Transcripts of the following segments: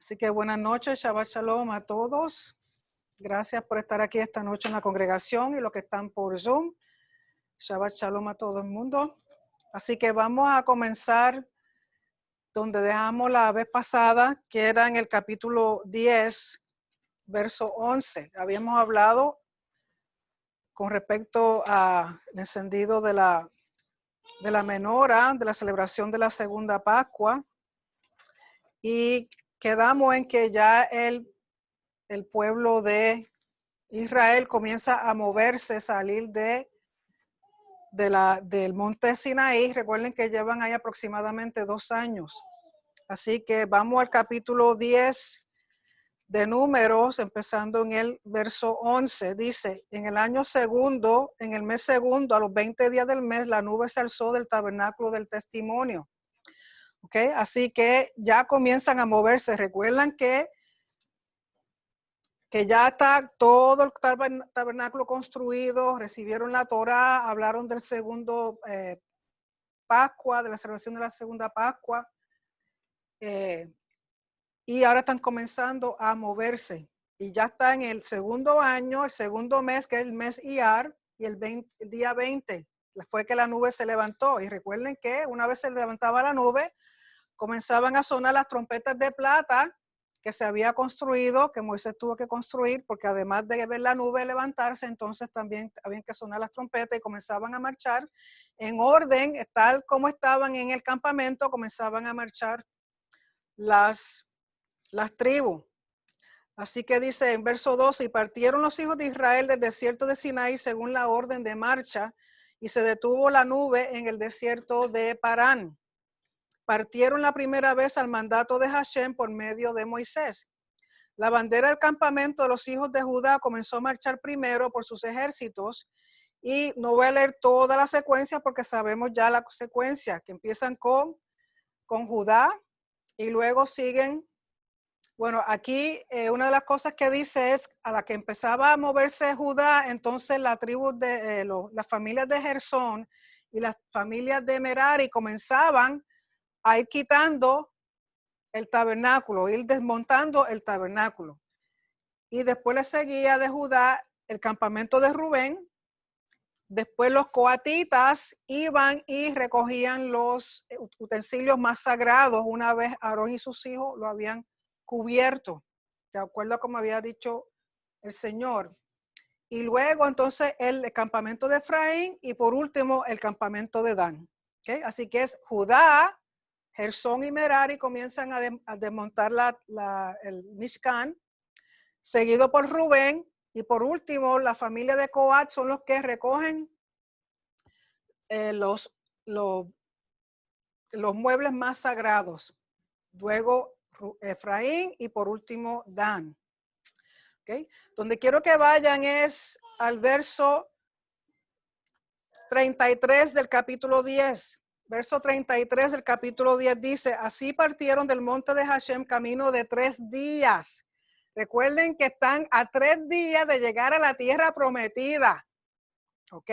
Así que buenas noches, Shabbat Shalom a todos. Gracias por estar aquí esta noche en la congregación y los que están por Zoom. Shabbat Shalom a todo el mundo. Así que vamos a comenzar donde dejamos la vez pasada, que era en el capítulo 10, verso 11. Habíamos hablado con respecto al encendido de la menora, de la celebración de la segunda Pascua, y quedamos en que ya el pueblo de Israel comienza a moverse, salir del monte Sinaí. Recuerden que llevan ahí aproximadamente 2 años. Así que vamos al capítulo 10 de Números, empezando en el verso 11. Dice, en el año segundo, en el mes segundo, a los 20 días del mes, la nube se alzó del tabernáculo del testimonio. ¿Ok? Así que ya comienzan a moverse. Recuerdan que ya está todo el tabernáculo construido, recibieron la Torá, hablaron del segundo Pascua, de la celebración de la segunda Pascua, y ahora están comenzando a moverse. Y ya está en el segundo año, el segundo mes, que es el mes Iyar, y el día 20 fue que la nube se levantó. Y recuerden que una vez se levantaba la nube, comenzaban a sonar las trompetas de plata que se había construido, que Moisés tuvo que construir, porque además de ver la nube levantarse, entonces también habían que sonar las trompetas y comenzaban a marchar en orden, tal como estaban en el campamento, comenzaban a marchar las tribus. Así que dice en verso 12, y partieron los hijos de Israel del desierto de Sinaí según la orden de marcha, y se detuvo la nube en el desierto de Parán. Partieron la primera vez al mandato de Hashem por medio de Moisés. La bandera del campamento de los hijos de Judá comenzó a marchar primero por sus ejércitos, y no voy a leer toda la secuencia porque sabemos ya la secuencia, que empiezan con Judá y luego siguen. Bueno, aquí una de las cosas que dice es, a la que empezaba a moverse Judá, entonces la tribu de las familias de Gersón y las familias de Merari comenzaban a ir quitando el tabernáculo, ir desmontando el tabernáculo. Y después le seguía de Judá el campamento de Rubén. Después los coatitas iban y recogían los utensilios más sagrados una vez Aarón y sus hijos lo habían cubierto, de acuerdo a como había dicho el Señor. Y luego entonces el campamento de Efraín y por último el campamento de Dan. ¿Okay? Así que es Judá, Gersón y Merari comienzan a desmontar el Mishkan, seguido por Rubén, y por último la familia de Coat son los que recogen los muebles más sagrados. Luego Efraín y por último Dan. ¿Okay? Donde quiero que vayan es al verso 33 del capítulo 10. Verso 33 del capítulo 10 dice, así partieron del monte de Hashem camino de 3 días. Recuerden que están a 3 días de llegar a la tierra prometida. ¿Ok?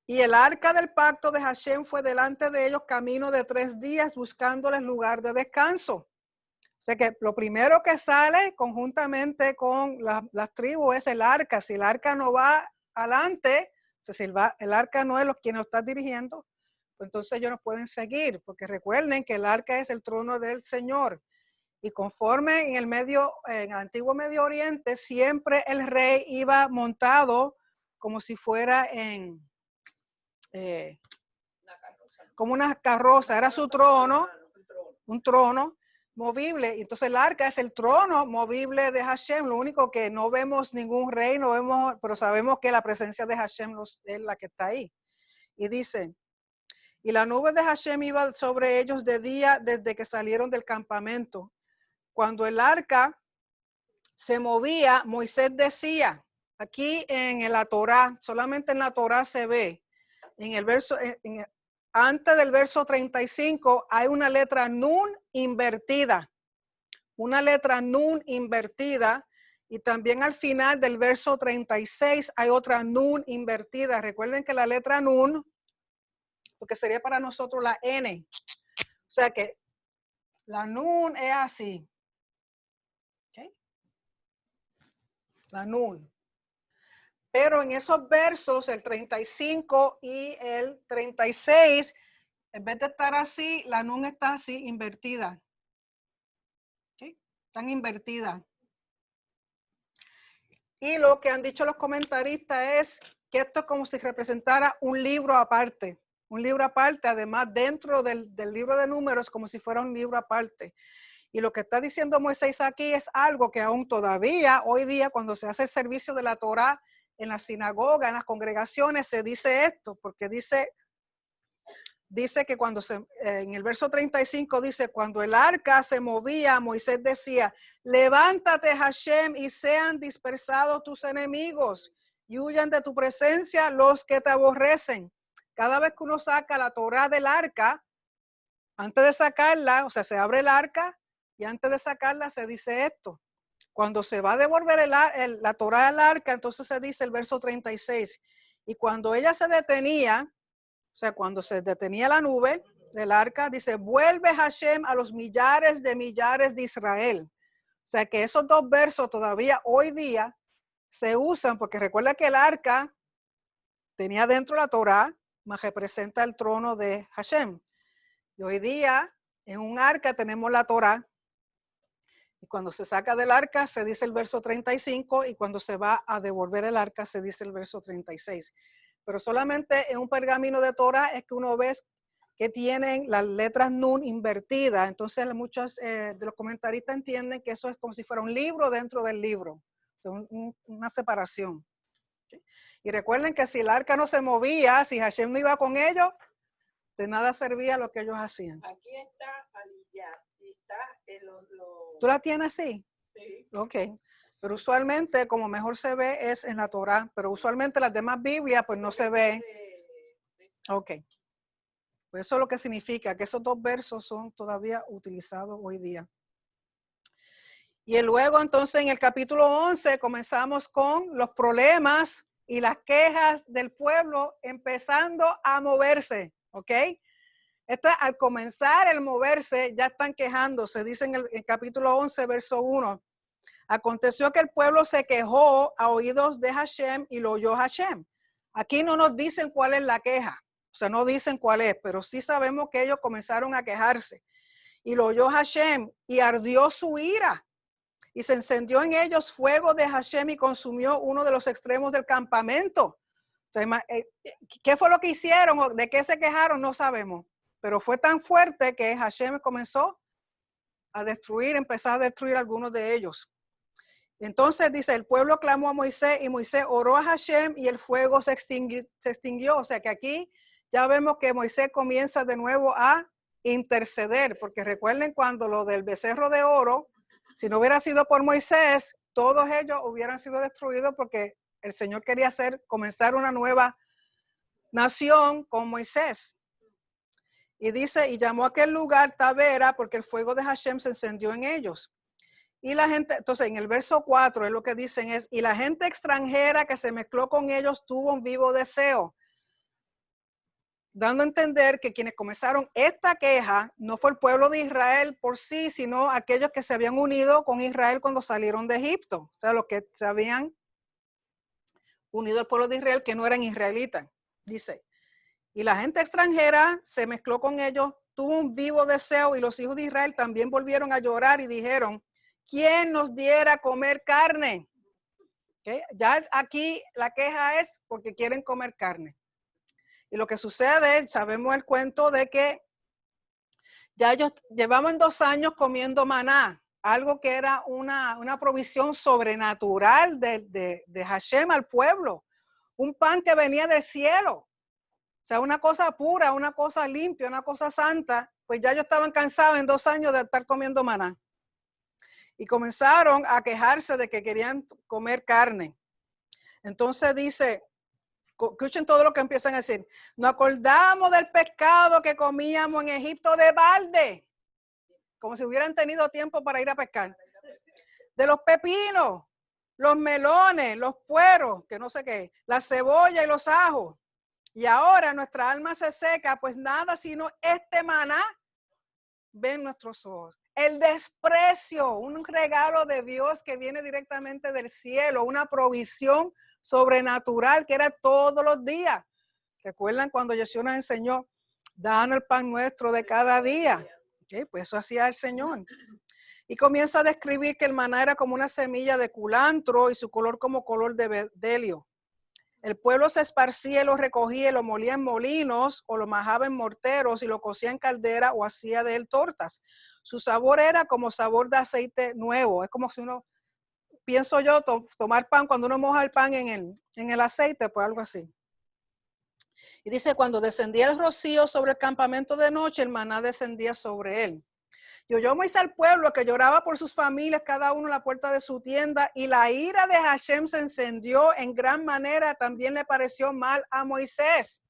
Y el arca del pacto de Hashem fue delante de ellos camino de 3 días buscándoles lugar de descanso. O sea que lo primero que sale conjuntamente con las tribus es el arca. Si el arca no va adelante, o sea, si el arca no es quien lo está dirigiendo, pues entonces ellos no pueden seguir, porque recuerden que el arca es el trono del Señor. Y conforme en el antiguo Medio Oriente, siempre el rey iba montado como si fuera como una carroza, era su trono, un trono movible. Entonces el arca es el trono movible de Hashem. Lo único que no vemos ningún rey, no vemos, pero sabemos que la presencia de Hashem es la que está ahí. Y dice, y la nube de Hashem iba sobre ellos de día desde que salieron del campamento. Cuando el arca se movía, Moisés decía, aquí en la Torá, solamente en la Torá se ve, en el verso, antes del verso 35 hay una letra nun invertida. Una letra nun invertida. Y también al final del verso 36 hay otra nun invertida. Recuerden que la letra nun, porque sería para nosotros la N. O sea que La Nun es así. ¿Okay? La Nun. Pero en esos versos, el 35 y el 36, en vez de estar así, la Nun está así, invertida. ¿Okay? Están invertidas. Y lo que han dicho los comentaristas es que esto es como si representara un libro aparte. Un libro aparte, además dentro del libro de números, como si fuera un libro aparte. Y lo que está diciendo Moisés aquí es algo que aún todavía, hoy día, cuando se hace el servicio de la Torá en la sinagoga, en las congregaciones, se dice esto, porque dice que cuando en el verso 35 dice, cuando el arca se movía, Moisés decía, levántate Hashem y sean dispersados tus enemigos y huyan de tu presencia los que te aborrecen. Cada vez que uno saca la Torá del arca, antes de sacarla, o sea, se abre el arca y antes de sacarla se dice esto. Cuando se va a devolver la Torá del arca, entonces se dice el verso 36. Y cuando ella se detenía, o sea, cuando se detenía la nube del arca, dice, vuelve Hashem a los millares de Israel. O sea, que esos dos versos todavía hoy día se usan, porque recuerda que el arca tenía dentro la Torá, más representa el trono de Hashem. Y hoy día, en un arca tenemos la Torá, y cuando se saca del arca se dice el verso 35, y cuando se va a devolver el arca se dice el verso 36. Pero solamente en un pergamino de Torah es que uno ve que tienen las letras Nun invertidas. Entonces muchos de los comentaristas entienden que eso es como si fuera un libro dentro del libro. O sea, una separación. ¿Okay? Y recuerden que si el arca no se movía, si Hashem no iba con ellos, de nada servía lo que ellos hacían. Aquí está Aliyah, y está en los... ¿Tú la tienes así? Sí. Ok. Pero usualmente, como mejor se ve, es en la Torá. Pero usualmente las demás Biblias, pues no se ve. Ok. Pues eso es lo que significa que esos dos versos son todavía utilizados hoy día. Y luego, entonces, en el capítulo 11, comenzamos con los problemas y las quejas del pueblo empezando a moverse. ¿Ok? Esto es, al comenzar el moverse, ya están quejándose. Dice en el capítulo 11, verso 1. Aconteció que el pueblo se quejó a oídos de Hashem y lo oyó Hashem. Aquí no nos dicen cuál es la queja, o sea, no dicen cuál es, pero sí sabemos que ellos comenzaron a quejarse. Y lo oyó Hashem y ardió su ira. Y se encendió en ellos fuego de Hashem y consumió uno de los extremos del campamento. O sea, ¿qué fue lo que hicieron? ¿De qué se quejaron? No sabemos. Pero fue tan fuerte que Hashem comenzó a destruir, empezó a destruir algunos de ellos. Entonces dice, el pueblo clamó a Moisés y Moisés oró a Hashem y el fuego se extinguió. O sea que aquí ya vemos que Moisés comienza de nuevo a interceder, porque recuerden cuando lo del becerro de oro, si no hubiera sido por Moisés, todos ellos hubieran sido destruidos porque el Señor quería comenzar una nueva nación con Moisés. Y dice, y llamó a aquel lugar Tabera porque el fuego de Hashem se encendió en ellos. Y la gente, entonces en el verso 4 es lo que dicen es, y la gente extranjera que se mezcló con ellos tuvo un vivo deseo. Dando a entender que quienes comenzaron esta queja no fue el pueblo de Israel por sí, sino aquellos que se habían unido con Israel cuando salieron de Egipto. O sea, los que se habían unido al pueblo de Israel que no eran israelitas. Dice, y la gente extranjera se mezcló con ellos, tuvo un vivo deseo y los hijos de Israel también volvieron a llorar y dijeron, ¿quién nos diera comer carne? ¿Okay? Ya aquí la queja es porque quieren comer carne. Y lo que sucede, sabemos el cuento de que ya ellos llevaban 2 años comiendo maná, algo que era una provisión sobrenatural de Hashem al pueblo, un pan que venía del cielo, o sea, una cosa pura, una cosa limpia, una cosa santa, pues ya ellos estaban cansados en 2 años de estar comiendo maná. Y comenzaron a quejarse de que querían comer carne. Entonces dice, escuchen todo lo que empiezan a decir. Nos acordamos del pescado que comíamos en Egipto de balde, como si hubieran tenido tiempo para ir a pescar. De los pepinos, los melones, los pueros, que no sé qué, la cebolla y los ajos. Y ahora nuestra alma se seca, pues nada sino este maná ven nuestros ojos. El desprecio, un regalo de Dios que viene directamente del cielo, una provisión sobrenatural que era todos los días. ¿Recuerdan cuando Jesús nos enseñó, danos el pan nuestro de cada día? Pues eso hacía el Señor. Y comienza a describir que el maná era como una semilla de culantro y su color como color de bedelio. El pueblo se esparcía y lo recogía, y lo molía en molinos o lo majaba en morteros y lo cocía en caldera o hacía de él tortas. Su sabor era como sabor de aceite nuevo. Es como si uno, pienso yo, tomar pan, cuando uno moja el pan en el aceite, pues algo así. Y dice, cuando descendía el rocío sobre el campamento de noche, el maná descendía sobre él. Y oyó Moisés al pueblo que lloraba por sus familias, cada uno en la puerta de su tienda, y la ira de Hashem se encendió en gran manera. También le pareció mal a Moisés.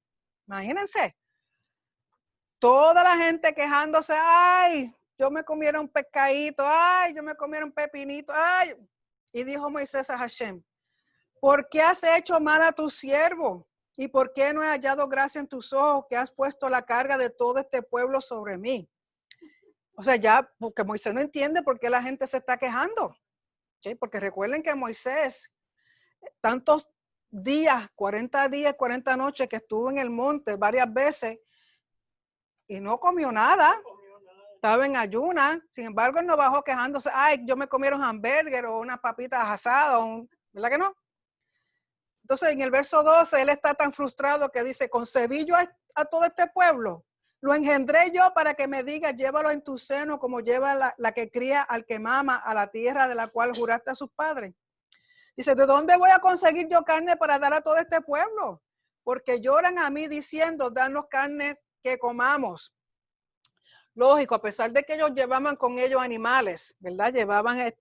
Imagínense, toda la gente quejándose, ay, yo me comiera un pescadito, ay, yo me comiera un pepinito, ay. Y dijo Moisés a Hashem, ¿por qué has hecho mal a tu siervo? ¿Y por qué no he hallado gracia en tus ojos que has puesto la carga de todo este pueblo sobre mí? O sea, ya, porque Moisés no entiende por qué la gente se está quejando. ¿Sí? Porque recuerden que Moisés, tantos días, 40 días, 40 noches que estuvo en el monte varias veces y no comió nada. Estaba en ayunas. Sin embargo, él no bajó quejándose, ay, yo me comieron hamburger o unas papitas asadas, ¿verdad que no? Entonces, en el verso 12, él está tan frustrado que dice, concebí yo a todo este pueblo. Lo engendré yo para que me diga, llévalo en tu seno como lleva la que cría al que mama a la tierra de la cual juraste a sus padres. Dice, ¿de dónde voy a conseguir yo carne para dar a todo este pueblo? Porque lloran a mí diciendo, danos carne que comamos. Lógico, a pesar de que ellos llevaban con ellos animales, ¿verdad? Llevaban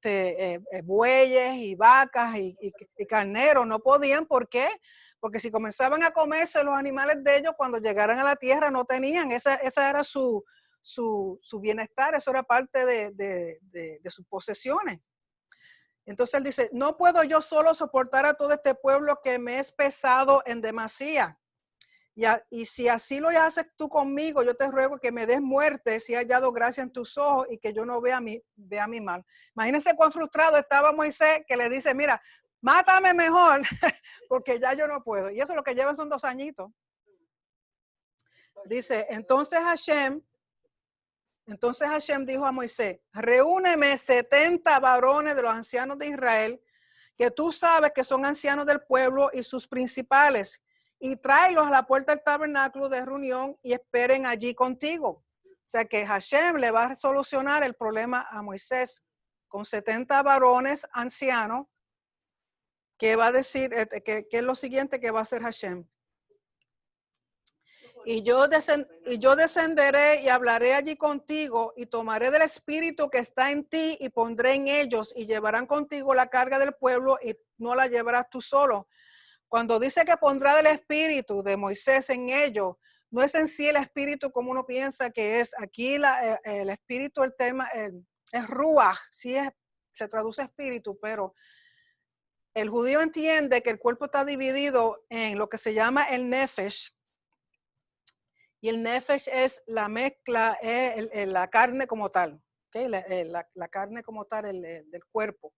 bueyes y vacas y carneros, no podían, ¿por qué? Porque si comenzaban a comerse los animales de ellos, cuando llegaran a la tierra no tenían, esa era su bienestar, eso era parte de sus posesiones. Entonces él dice, no puedo yo solo soportar a todo este pueblo que me es pesado en demasía. Y si así lo haces tú conmigo, yo te ruego que me des muerte si he hallado gracia en tus ojos y que yo no vea mi mal. Imagínense cuán frustrado estaba Moisés, que le dice, mira, mátame mejor, porque ya yo no puedo. Y eso lo que llevan son 2 añitos. Dice, entonces Hashem dijo a Moisés, reúneme 70 varones de los ancianos de Israel, que tú sabes que son ancianos del pueblo y sus principales, y tráelos a la puerta del tabernáculo de reunión y esperen allí contigo. O sea que Hashem le va a solucionar el problema a Moisés con 70 varones ancianos, que va a decir, que es lo siguiente que va a hacer Hashem. Y yo descenderé y hablaré allí contigo y tomaré del espíritu que está en ti y pondré en ellos y llevarán contigo la carga del pueblo y no la llevarás tú solo. Cuando dice que pondrá del espíritu de Moisés en ellos, no es en sí el espíritu como uno piensa que es. Aquí el espíritu, el tema es ruach, sí se traduce espíritu, pero el judío entiende que el cuerpo está dividido en lo que se llama el nefesh. Y el nefesh es la mezcla, la carne como tal, ¿okay? La carne como tal del cuerpo.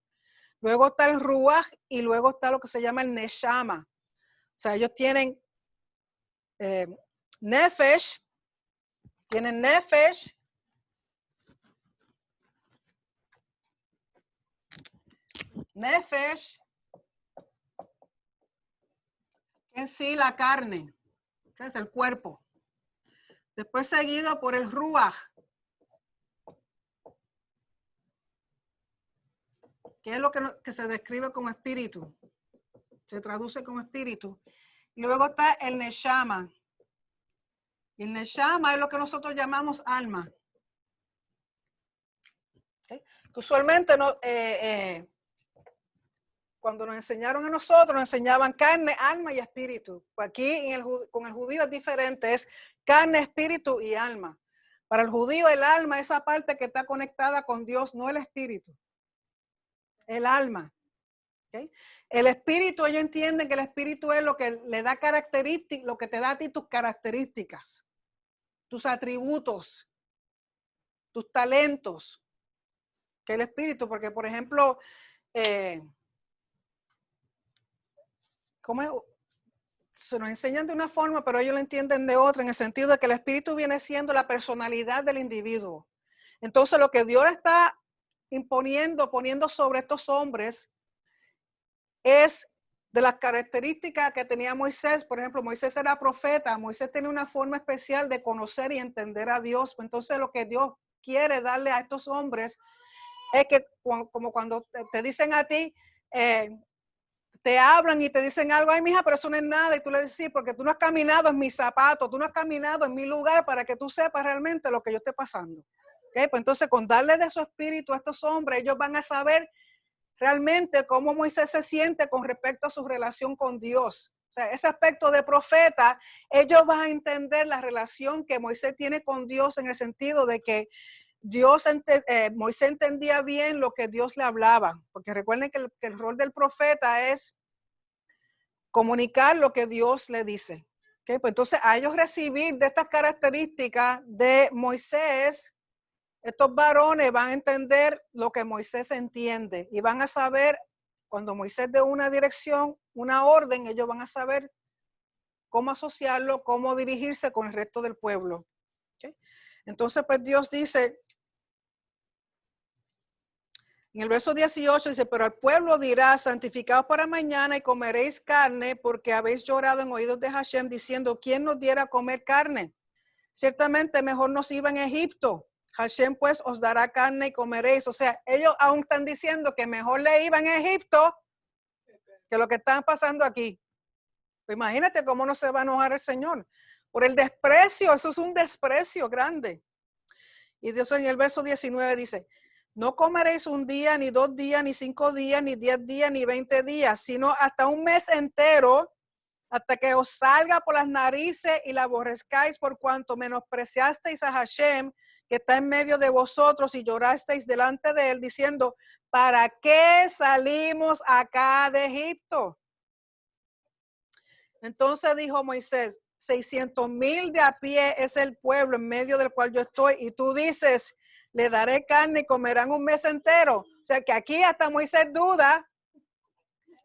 Luego está el ruach y luego está lo que se llama el neshama. O sea, ellos tienen nefesh, nefesh, en sí la carne, que es el cuerpo. Después seguido por el ruach, que es lo que se describe como espíritu, se traduce como espíritu. Y luego está el neshama. Y el neshama es lo que nosotros llamamos alma. ¿Okay? Usualmente no, cuando nos enseñaron a nosotros, nos enseñaban carne, alma y espíritu. Pues aquí con el judío es diferente, es carne, espíritu y alma. Para el judío el alma es esa parte que está conectada con Dios, no el espíritu. El alma. ¿Okay? El espíritu, ellos entienden que el espíritu es lo que le da características, lo que te da a ti tus características, tus atributos, tus talentos, que el Espíritu, porque por ejemplo, ¿cómo es? Se nos enseñan de una forma, pero ellos lo entienden de otra, en el sentido de que el Espíritu viene siendo la personalidad del individuo. Entonces lo que Dios está poniendo sobre estos hombres es de las características que tenía Moisés. Por ejemplo, Moisés era profeta, Moisés tenía una forma especial de conocer y entender a Dios. Entonces lo que Dios quiere darle a estos hombres es que, como cuando te dicen a ti, te hablan y te dicen algo, ay mija, pero eso no es nada, y tú le dices, sí, porque tú no has caminado en mis zapatos, tú no has caminado en mi lugar para que tú sepas realmente lo que yo esté pasando. ¿Okay? Pues entonces con darle de su espíritu a estos hombres, ellos van a saber realmente cómo Moisés se siente con respecto a su relación con Dios. O sea, ese aspecto de profeta, ellos van a entender la relación que Moisés tiene con Dios en el sentido de que Moisés entendía bien lo que Dios le hablaba, porque recuerden que el rol del profeta es comunicar lo que Dios le dice. ¿Okay? Pues entonces a ellos recibir de estas características de Moisés, estos varones van a entender lo que Moisés entiende y van a saber, cuando Moisés dé una dirección, una orden, ellos van a saber cómo asociarlo, cómo dirigirse con el resto del pueblo. ¿Okay? Entonces, pues Dios dice, en el verso 18 dice, pero al pueblo dirá, santificaos para mañana y comeréis carne, porque habéis llorado en oídos de Hashem, diciendo, ¿quién nos diera a comer carne? Ciertamente mejor nos iba en Egipto. Hashem pues os dará carne y comeréis. O sea, ellos aún están diciendo que mejor le iba en Egipto que lo que están pasando aquí. Pues imagínate cómo no se va a enojar el Señor. Por el desprecio, eso es un desprecio grande. Y Dios en el verso 19 dice, no comeréis un día, ni 2 días, ni 5 días, ni 10 días, ni 20 días, sino hasta un mes entero, hasta que os salga por las narices y la aborrezcáis por cuanto menospreciasteis a Hashem, que está en medio de vosotros, y llorasteis delante de él, diciendo, ¿para qué salimos acá de Egipto? Entonces dijo Moisés, 600,000 de a pie es el pueblo en medio del cual yo estoy, y tú dices, le daré carne y comerán un mes entero. O sea que aquí hasta Moisés duda.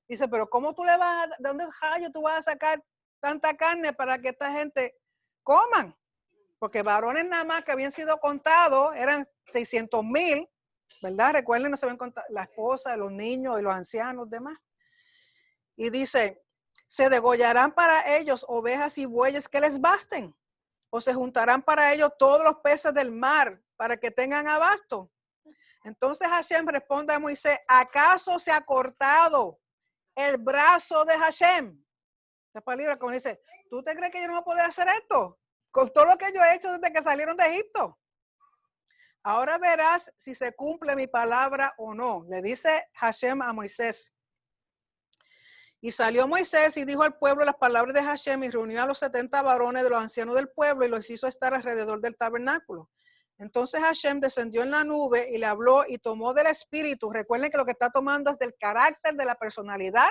Dice, pero ¿cómo tú le vas a, de dónde tú vas a sacar tanta carne para que esta gente coman? Porque varones nada más que habían sido contados eran 600,000, ¿verdad? Recuerden, no se ven contados la esposa, los niños y los ancianos, demás. Y dice, se degollarán para ellos ovejas y bueyes que les basten, o se juntarán para ellos todos los peces del mar para que tengan abasto. Entonces Hashem responde a Moisés, ¿acaso se ha cortado el brazo de Hashem? Esta palabra como dice, ¿tú te crees que yo no voy a poder hacer esto? Con todo lo que yo he hecho desde que salieron de Egipto. Ahora verás si se cumple mi palabra o no. Le dice Hashem a Moisés. Y salió Moisés y dijo al pueblo las palabras de Hashem y reunió a los 70 varones de los ancianos del pueblo y los hizo estar alrededor del tabernáculo. Entonces Hashem descendió en la nube y le habló y tomó del espíritu. Recuerden que lo que está tomando es del carácter, de la personalidad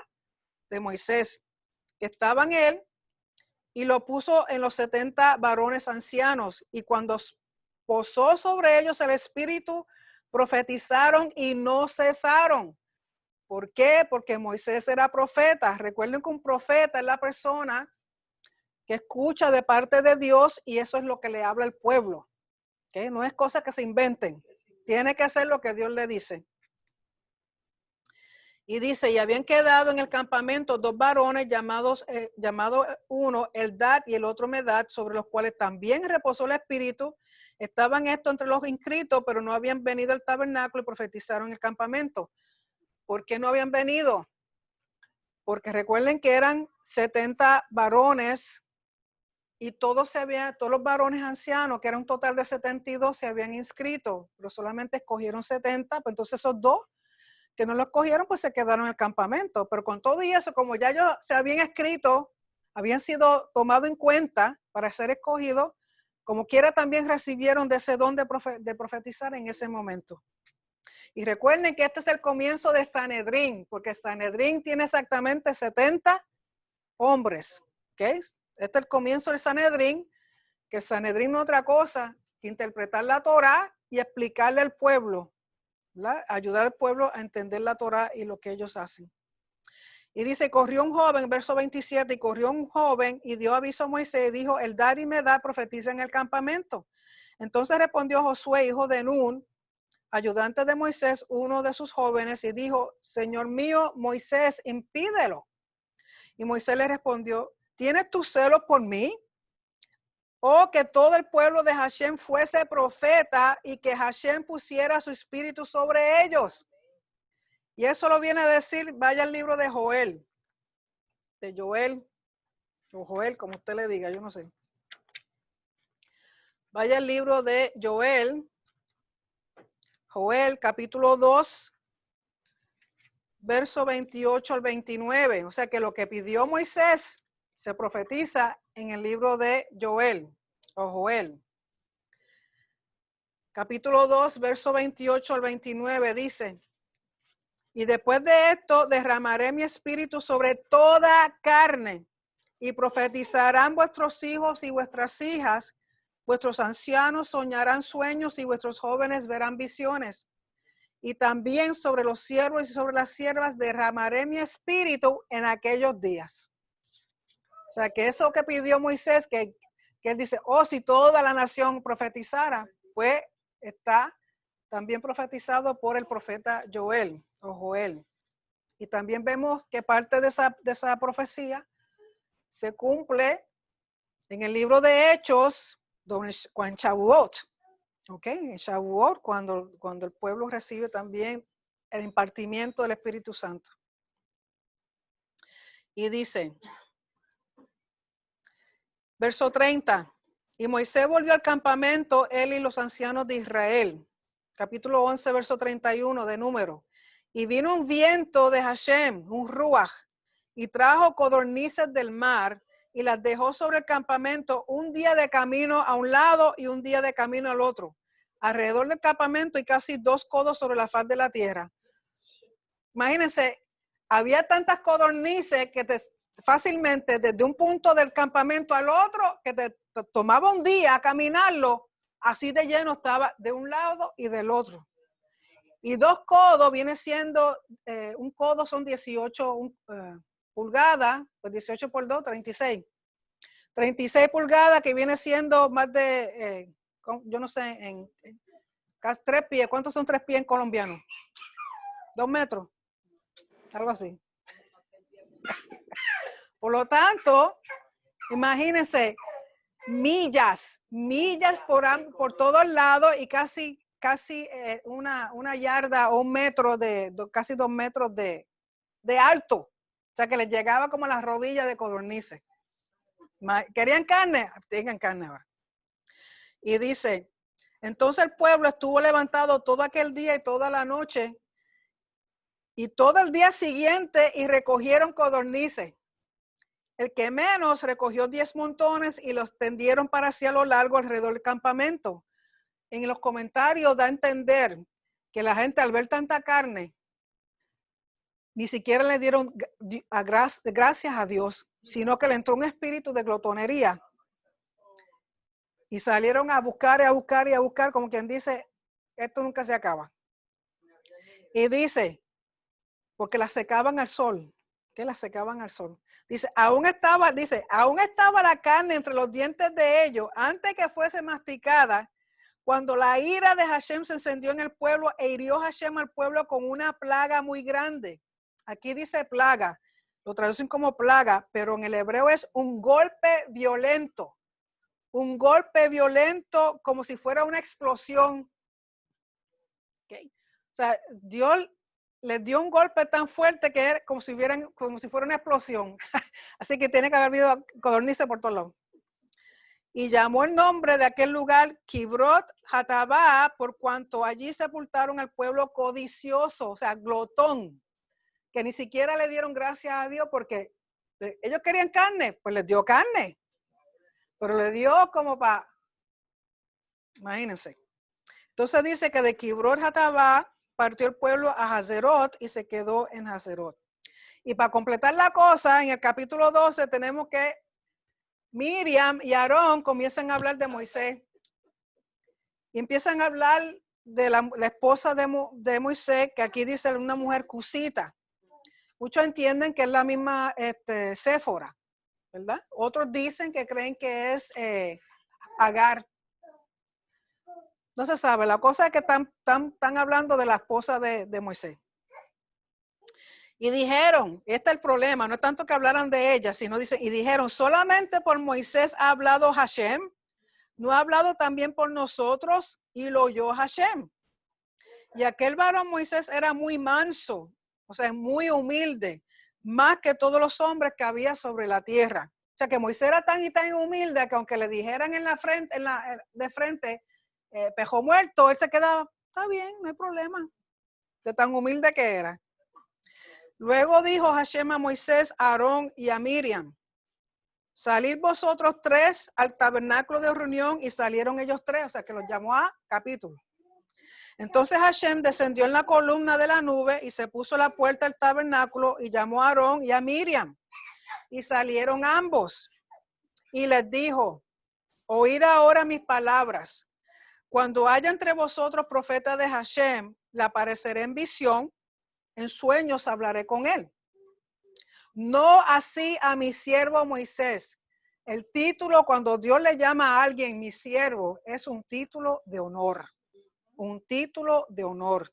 de Moisés, que estaba en él, y lo puso en los 70 varones ancianos. Y cuando posó sobre ellos el espíritu, profetizaron y no cesaron. ¿Por qué? Porque Moisés era profeta. Recuerden que un profeta es la persona que escucha de parte de Dios y eso es lo que le habla al pueblo. ¿Okay? No es cosa que se inventen. Tiene que hacer lo que Dios le dice. Y dice, y habían quedado en el campamento 2 varones llamados uno Eldad y el otro Medad, sobre los cuales también reposó el espíritu. Estaban estos entre los inscritos, pero no habían venido al tabernáculo y profetizaron en el campamento. ¿Por qué no habían venido? Porque recuerden que eran 70 varones y todos los varones ancianos, que era un total de 72, se habían inscrito, pero solamente escogieron 70, pues entonces esos 2 que no los cogieron, pues se quedaron en el campamento. Pero con todo y eso, como ya ellos se habían escrito, habían sido tomados en cuenta para ser escogidos, como quiera también recibieron de ese don de profetizar en ese momento. Y recuerden que este es el comienzo de Sanedrín, porque Sanedrín tiene exactamente 70 hombres. ¿Okay? Este es el comienzo del Sanedrín, que el Sanedrín no es otra cosa que interpretar la Torá y explicarle al pueblo, ¿verdad? Ayudar al pueblo a entender la Torá y lo que ellos hacen. Y dice, corrió un joven, verso 27, y corrió un joven y dio aviso a Moisés y dijo, el Dad y Medad profetiza en el campamento. Entonces respondió Josué, hijo de Nun, ayudante de Moisés, uno de sus jóvenes, y dijo, Señor mío, Moisés, impídelo. Y Moisés le respondió, ¿tienes tu celo por mí? O que todo el pueblo de Hashem fuese profeta y que Hashem pusiera su espíritu sobre ellos. Y eso lo viene a decir, vaya al libro de Joel, de Joel, o Joel, como usted le diga, yo no sé. Vaya al libro de Joel, capítulo 2, verso 28 al 29. O sea que lo que pidió Moisés se profetiza en el libro de Joel, o Joel. Capítulo 2, verso 28 al 29 dice, y después de esto derramaré mi espíritu sobre toda carne y profetizarán vuestros hijos y vuestras hijas, vuestros ancianos soñarán sueños y vuestros jóvenes verán visiones. Y también sobre los siervos y sobre las siervas derramaré mi espíritu en aquellos días. O sea, que eso que pidió Moisés, que él dice, oh, si toda la nación profetizara, pues está también profetizado por el profeta Joel o Joel. Y también vemos que parte de esa profecía se cumple en el libro de Hechos, en Shavuot. ¿Ok? En Shavuot, cuando el pueblo recibe también el impartimiento del Espíritu Santo. Y dice, verso 30, y Moisés volvió al campamento, él y los ancianos de Israel. Capítulo 11, verso 31 de Número. Y vino un viento de Hashem, un ruaj, y trajo codornices del mar, y las dejó sobre el campamento un día de camino a un lado y un día de camino al otro, alrededor del campamento y casi 2 codos sobre la faz de la tierra. Imagínense, había tantas codornices que fácilmente desde un punto del campamento al otro, que te tomaba un día caminarlo, así de lleno estaba de un lado y del otro. Y 2 codos viene siendo, un codo son 18 pulgadas, pues 18 por 2, 36. 36 pulgadas que viene siendo más de, yo no sé, en casi 3 pies. ¿Cuántos son 3 pies en colombiano? 2 metros, algo así. Por lo tanto, imagínense, millas por todos lados y casi una yarda o un metro casi 2 metros de alto. O sea que les llegaba como a las rodillas de codornices. ¿Querían carne? Tengan carne ahora. Y dice, entonces el pueblo estuvo levantado todo aquel día y toda la noche y todo el día siguiente y recogieron codornices. El que menos recogió 10 montones y los tendieron para sí a lo largo alrededor del campamento. En los comentarios da a entender que la gente al ver tanta carne, ni siquiera le dieron gracias a Dios, sino que le entró un espíritu de glotonería. Y salieron a buscar y a buscar y a buscar, como quien dice, esto nunca se acaba. Y dice, porque la secaban al sol. Que la secaban al sol. Dice, aún estaba la carne entre los dientes de ellos antes que fuese masticada, cuando la ira de Hashem se encendió en el pueblo e hirió Hashem al pueblo con una plaga muy grande. Aquí dice plaga, lo traducen como plaga, pero en el hebreo es un golpe violento. Un golpe violento como si fuera una explosión. Okay. O sea, Dios les dio un golpe tan fuerte que era como si fuera una explosión. Así que tiene que haber habido codornices por todos lados. Y llamó el nombre de aquel lugar Kibrot Hatabá, por cuanto allí sepultaron al pueblo codicioso, o sea, glotón, que ni siquiera le dieron gracias a Dios porque ellos querían carne, pues les dio carne, pero le dio como para, imagínense. Entonces dice que de Kibrot Hatabá partió el pueblo a Hazerot y se quedó en Hazerot. Y para completar la cosa, en el capítulo 12 tenemos que Miriam y Aarón comienzan a hablar de Moisés. Y empiezan a hablar de la esposa de Moisés, que aquí dice una mujer cusita. Muchos entienden que es la misma Séfora, ¿verdad? Otros dicen que creen que es Agar. No se sabe. La cosa es que están hablando de la esposa de Moisés. Y dijeron, este es el problema, no es tanto que hablaran de ella, sino dicen, y dijeron, solamente por Moisés ha hablado Hashem, no ha hablado también por nosotros, y lo oyó Hashem. Y aquel varón Moisés era muy manso, o sea, muy humilde, más que todos los hombres que había sobre la tierra. O sea, que Moisés era tan y tan humilde que aunque le dijeran en la frente, de frente, pejo muerto, él se quedaba, está bien, no hay problema, de tan humilde que era. Luego dijo Hashem a Moisés, a Aarón y a Miriam, salid vosotros tres al tabernáculo de reunión, y salieron ellos tres, o sea que los llamó a capítulo. Entonces Hashem descendió en la columna de la nube y se puso a la puerta del tabernáculo y llamó a Aarón y a Miriam, y salieron ambos y les dijo, oíd ahora mis palabras. Cuando haya entre vosotros profeta de Hashem, le apareceré en visión, en sueños hablaré con él. No así a mi siervo Moisés. El título, cuando Dios le llama a alguien mi siervo, es un título de honor. Un título de honor.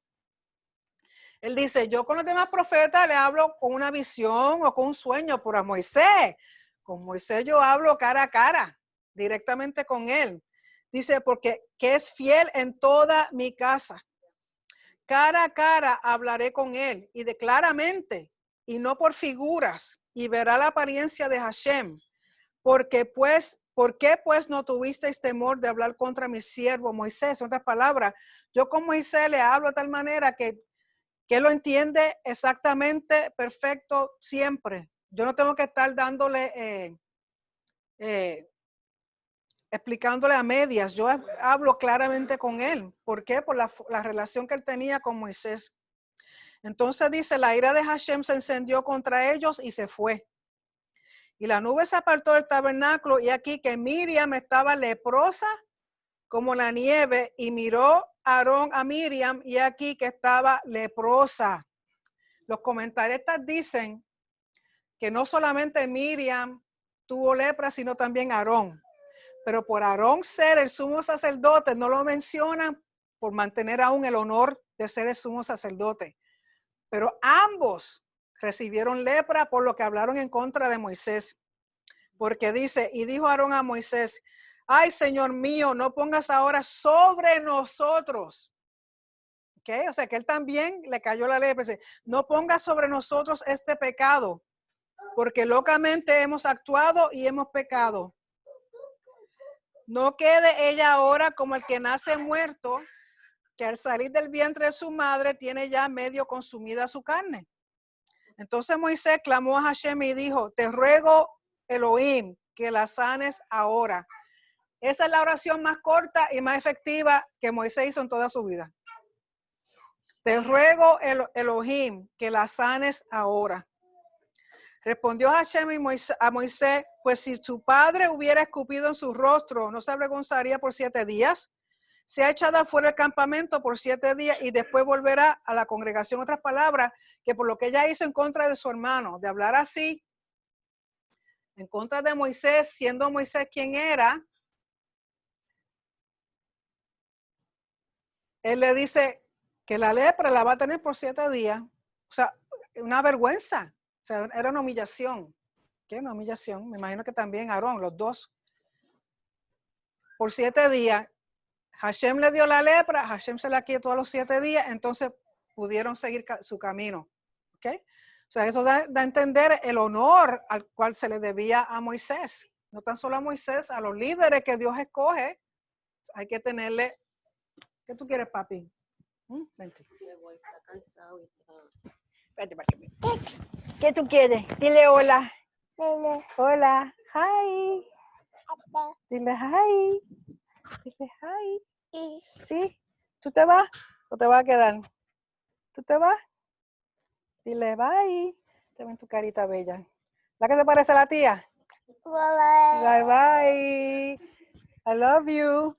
Él dice, yo con los demás profetas le hablo con una visión o con un sueño, pero a Moisés, con Moisés yo hablo cara a cara, directamente con él. Dice, porque que es fiel en toda mi casa. Cara a cara hablaré con él y de claramente, y no por figuras, y verá la apariencia de Hashem. ¿Por qué pues no tuvisteis temor de hablar contra mi siervo Moisés? En otras palabras, yo con Moisés le hablo de tal manera que él lo entiende exactamente, perfecto, siempre. Yo no tengo que estar dándole, explicándole a medias. Yo hablo claramente con él. ¿Por qué? Por la relación que él tenía con Moisés. Entonces dice, la ira de Hashem se encendió contra ellos y se fue. Y la nube se apartó del tabernáculo, y aquí que Miriam estaba leprosa como la nieve, y miró Aarón a Miriam, y aquí que estaba leprosa. Los comentaristas dicen que no solamente Miriam tuvo lepra, sino también Aarón. Pero por Aarón ser el sumo sacerdote, no lo mencionan por mantener aún el honor de ser el sumo sacerdote. Pero ambos recibieron lepra por lo que hablaron en contra de Moisés. Porque dice, y dijo Aarón a Moisés, ay, Señor mío, no pongas ahora sobre nosotros. ¿Okay? O sea que él también le cayó la lepra. Dice, no pongas sobre nosotros este pecado, porque locamente hemos actuado y hemos pecado. No quede ella ahora como el que nace muerto, que al salir del vientre de su madre tiene ya medio consumida su carne. Entonces Moisés clamó a Hashem y dijo, te ruego, Elohim, que la sanes ahora. Esa es la oración más corta y más efectiva que Moisés hizo en toda su vida. Te ruego, Elohim, que la sanes ahora. Respondió Hashem a Moisés, pues si su padre hubiera escupido en su rostro, ¿no se avergonzaría por 7 días? Se ha echado afuera del campamento por 7 días y después volverá a la congregación. Otras palabras, que por lo que ella hizo en contra de su hermano, de hablar así, en contra de Moisés, siendo Moisés quien era, él le dice que la lepra la va a tener por 7 días. O sea, una vergüenza. O sea, era una humillación. ¿Qué? Una humillación. Me imagino que también Aarón, los dos. Por 7 días. Hashem le dio la lepra, Hashem se la quitó a los 7 días, entonces pudieron seguir su camino. ¿Ok? O sea, eso da a entender el honor al cual se le debía a Moisés. No tan solo a Moisés, a los líderes que Dios escoge, hay que tenerle. ¿Qué tú quieres, papi? Vente. Vente. ¿Qué tú quieres? Dile hola. Hola. Hi. Dile hi. Dile hi. ¿Sí? ¿Tú te vas o te vas a quedar? ¿Tú te vas? Dile bye. Te ven tu carita bella. ¿La que te parece a la tía? Bye bye. I love you.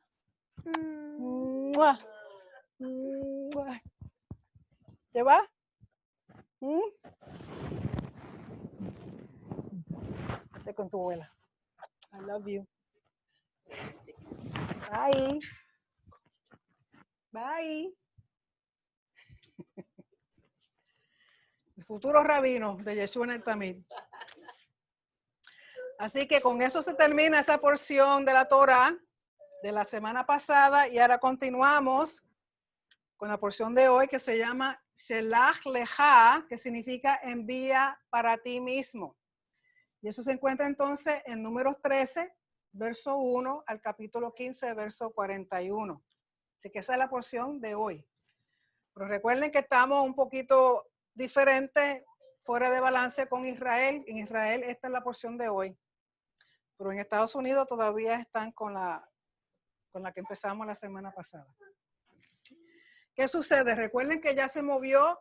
¡Mua! ¡Mua! ¿Te va? Vete con tu abuela. I love you. Bye. Bye. El futuro rabino de Yeshua en el Tamil. Así que con eso se termina esa porción de la Torah de la semana pasada y ahora continuamos con la porción de hoy que se llama Shelach Lecha, que significa envía para ti mismo. Y eso se encuentra entonces en Números 13, verso 1 al capítulo 15, verso 41. Así que esa es la porción de hoy. Pero recuerden que estamos un poquito diferentes, fuera de balance con Israel. En Israel esta es la porción de hoy. Pero en Estados Unidos todavía están con la que empezamos la semana pasada. ¿Qué sucede? Recuerden que ya se movió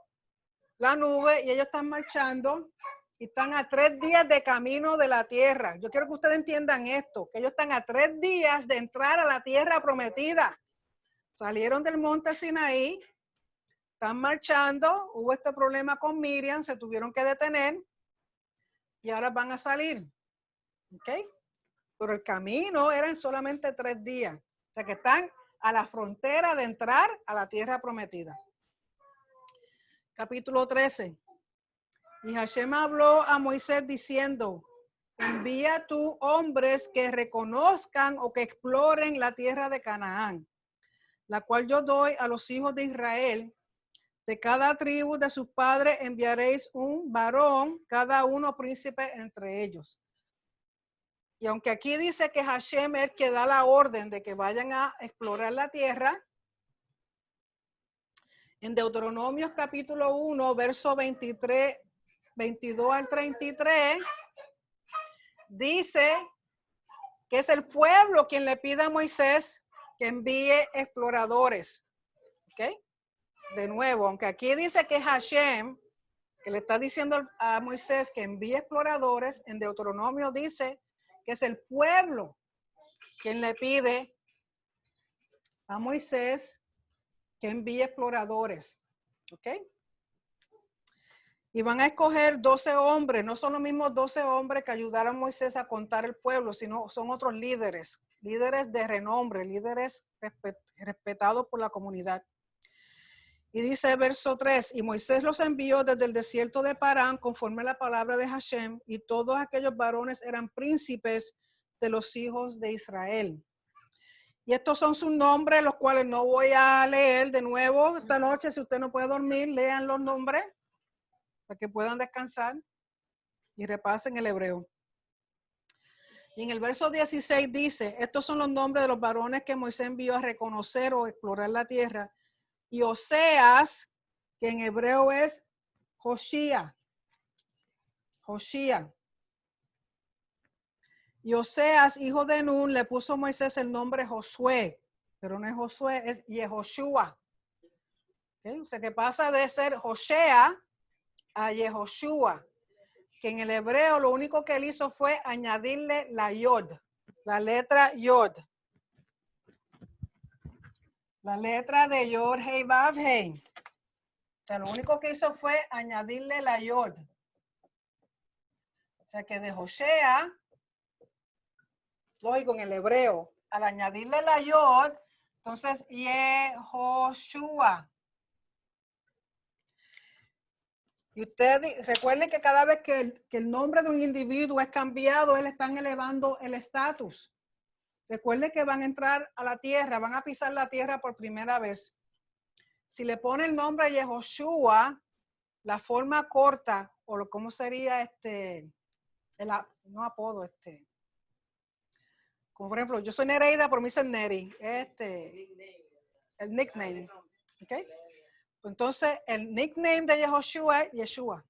la nube y ellos están marchando y están a 3 días de camino de la tierra. Yo quiero que ustedes entiendan esto, que ellos están a 3 días de entrar a la tierra prometida. Salieron del monte Sinaí, están marchando, hubo este problema con Miriam, se tuvieron que detener y ahora van a salir. ¿Ok? Pero el camino eran solamente 3 días. O sea que están a la frontera de entrar a la tierra prometida. Capítulo 13. Y Hashem habló a Moisés diciendo, envía tú hombres que reconozcan o que exploren la tierra de Canaán, la cual yo doy a los hijos de Israel. De cada tribu de sus padres enviaréis un varón, cada uno príncipe entre ellos. Y aunque aquí dice que Hashem es el que da la orden de que vayan a explorar la tierra, en Deuteronomio capítulo 1, verso 23, 22 al 33, dice que es el pueblo quien le pide a Moisés que envíe exploradores. ¿Ok? De nuevo, aunque aquí dice que Hashem, que le está diciendo a Moisés que envíe exploradores, en Deuteronomio dice que es el pueblo quien le pide a Moisés que envíe exploradores. ¿Ok? Y van a escoger 12 hombres, no son los mismos 12 hombres que ayudaron a Moisés a contar el pueblo, sino son otros líderes, líderes de renombre, líderes respetados por la comunidad. Y dice verso 3, y Moisés los envió desde el desierto de Parán conforme a la palabra de Hashem, y todos aquellos varones eran príncipes de los hijos de Israel. Y estos son sus nombres, los cuales no voy a leer de nuevo esta noche. Si usted no puede dormir, lean los nombres para que puedan descansar y repasen el hebreo. Y en el verso 16 dice, estos son los nombres de los varones que Moisés envió a reconocer o explorar la tierra. Y Oseas, que en hebreo es Joshía. Joshía. Y Oseas, hijo de Nun, le puso a Moisés el nombre Josué, pero no es Josué, es Yehoshua. ¿Okay? O sea que pasa de ser Joshea a Yehoshua, que en el hebreo lo único que él hizo fue añadirle la yod, la letra yod. La letra de Yod Hei Vav Hei. O sea, lo único que hizo fue añadirle la yod. O sea que de Joshea, lógico en el hebreo, al añadirle la yod, entonces Yehoshua. Y ustedes recuerden que cada vez que el nombre de un individuo es cambiado, él están elevando el estatus. Recuerden que van a entrar a la tierra, van a pisar la tierra por primera vez. Si le pone el nombre a Yehoshua, la forma corta, o cómo sería no apodo, como por ejemplo, yo soy Nereida, pero me dicen Neri, el nickname, ¿ok? Entonces, el nickname de Yehoshua es Yeshua.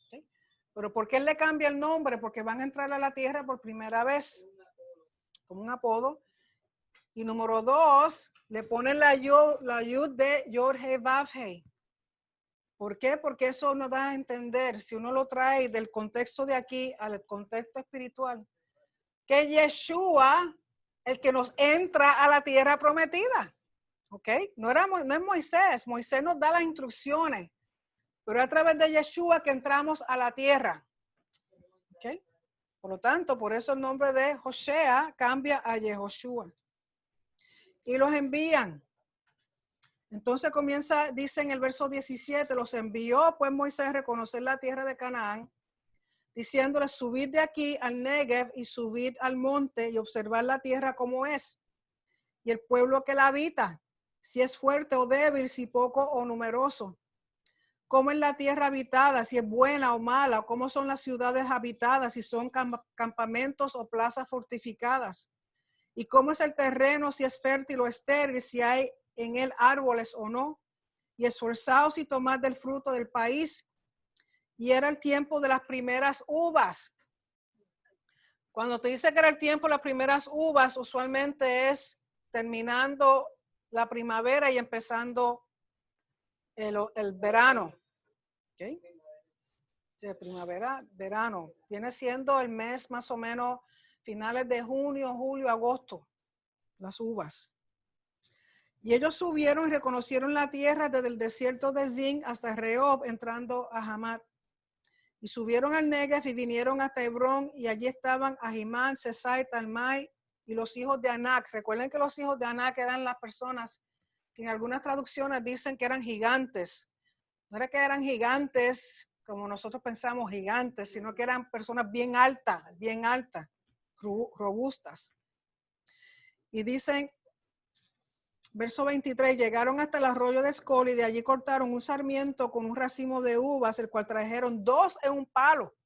¿Okay? Pero ¿por qué él le cambia el nombre? Porque van a entrar a la tierra por primera vez, como un apodo. Y número 2, le ponen la yud de Yod Hei Vav Hei. ¿Por qué? Porque eso nos da a entender, si uno lo trae del contexto de aquí al contexto espiritual, que Yeshua, el que nos entra a la tierra prometida. ¿Ok? No es Moisés. Moisés nos da las instrucciones. Pero es a través de Yeshua que entramos a la tierra. ¿Ok? Por lo tanto, por eso el nombre de Josea cambia a Yehoshua. Y los envían. Entonces comienza, dice en el verso 17, los envió pues Moisés a reconocer la tierra de Canaán, diciéndoles, subid de aquí al Negev y subid al monte y observar la tierra como es, y el pueblo que la habita, si es fuerte o débil, si poco o numeroso. Cómo es la tierra habitada, si es buena o mala, cómo son las ciudades habitadas, si son campamentos o plazas fortificadas, y cómo es el terreno, si es fértil o estéril, si hay en él árboles o no, y esforzaos y tomad del fruto del país. Y era el tiempo de las primeras uvas. Cuando te dice que era el tiempo de las primeras uvas, usualmente es terminando la primavera y empezando el verano. ¿Okay? Sí, primavera, verano. Viene siendo el mes más o menos finales de junio, julio, agosto, las uvas. Y ellos subieron y reconocieron la tierra desde el desierto de Zin hasta Rehob, entrando a Hamat. Y subieron al Negev y vinieron hasta Hebrón, y allí estaban Ahimán, Sesai, Talmai y los hijos de Anac. Recuerden que los hijos de Anac eran las personas que en algunas traducciones dicen que eran gigantes. No era que eran gigantes como nosotros pensamos gigantes, sino que eran personas bien altas, robustas. Y dicen, verso 23, llegaron hasta el arroyo de Escol y de allí cortaron un sarmiento con un racimo de uvas, el cual trajeron 2 en un palo.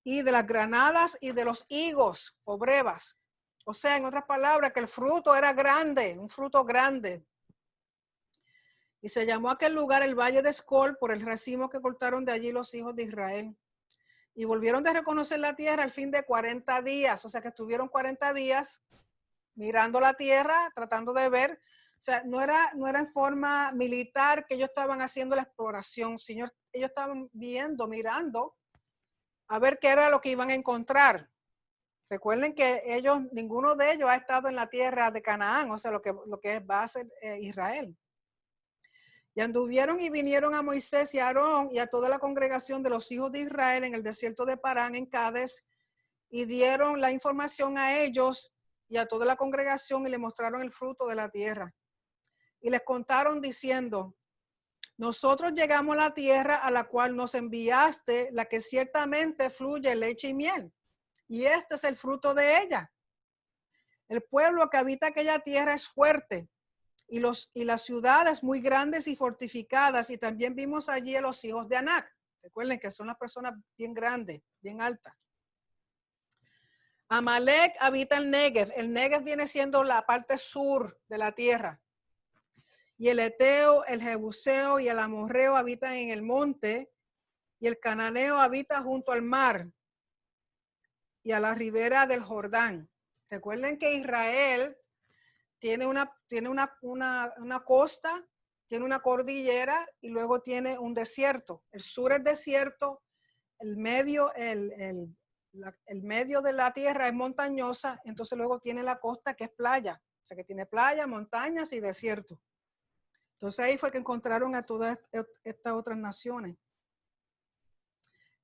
Y de las granadas y de los higos o brevas. O sea, en otras palabras, que el fruto era grande, un fruto grande. Y se llamó aquel lugar el Valle de Escol por el racimo que cortaron de allí los hijos de Israel. Y volvieron de reconocer la tierra al fin de 40 días. O sea, que estuvieron 40 días mirando la tierra, tratando de ver. O sea, no era en forma militar que ellos estaban haciendo la exploración, sino ellos estaban viendo, mirando, a ver qué era lo que iban a encontrar. Recuerden que ninguno de ellos ha estado en la tierra de Canaán, o sea, lo que va a ser Israel. Y anduvieron y vinieron a Moisés y a Aarón y a toda la congregación de los hijos de Israel en el desierto de Parán, en Cades, y dieron la información a ellos y a toda la congregación y le mostraron el fruto de la tierra. Y les contaron diciendo, nosotros llegamos a la tierra a la cual nos enviaste, la que ciertamente fluye leche y miel. Y este es el fruto de ella. El pueblo que habita aquella tierra es fuerte y las ciudades muy grandes y fortificadas. Y también vimos allí a los hijos de Anac. Recuerden que son las personas bien grandes, bien altas. Amalek habita el Negev. El Negev viene siendo la parte sur de la tierra. Y el Eteo, el Jebuseo y el Amorreo habitan en el monte. Y el Cananeo habita junto al mar y a la ribera del Jordán. Recuerden que Israel tiene una costa, tiene una cordillera y luego tiene un desierto. El sur es desierto, el medio de la tierra es montañosa, entonces luego tiene la costa que es playa. O sea que tiene playa, montañas y desierto. Entonces ahí fue que encontraron a todas estas otras naciones.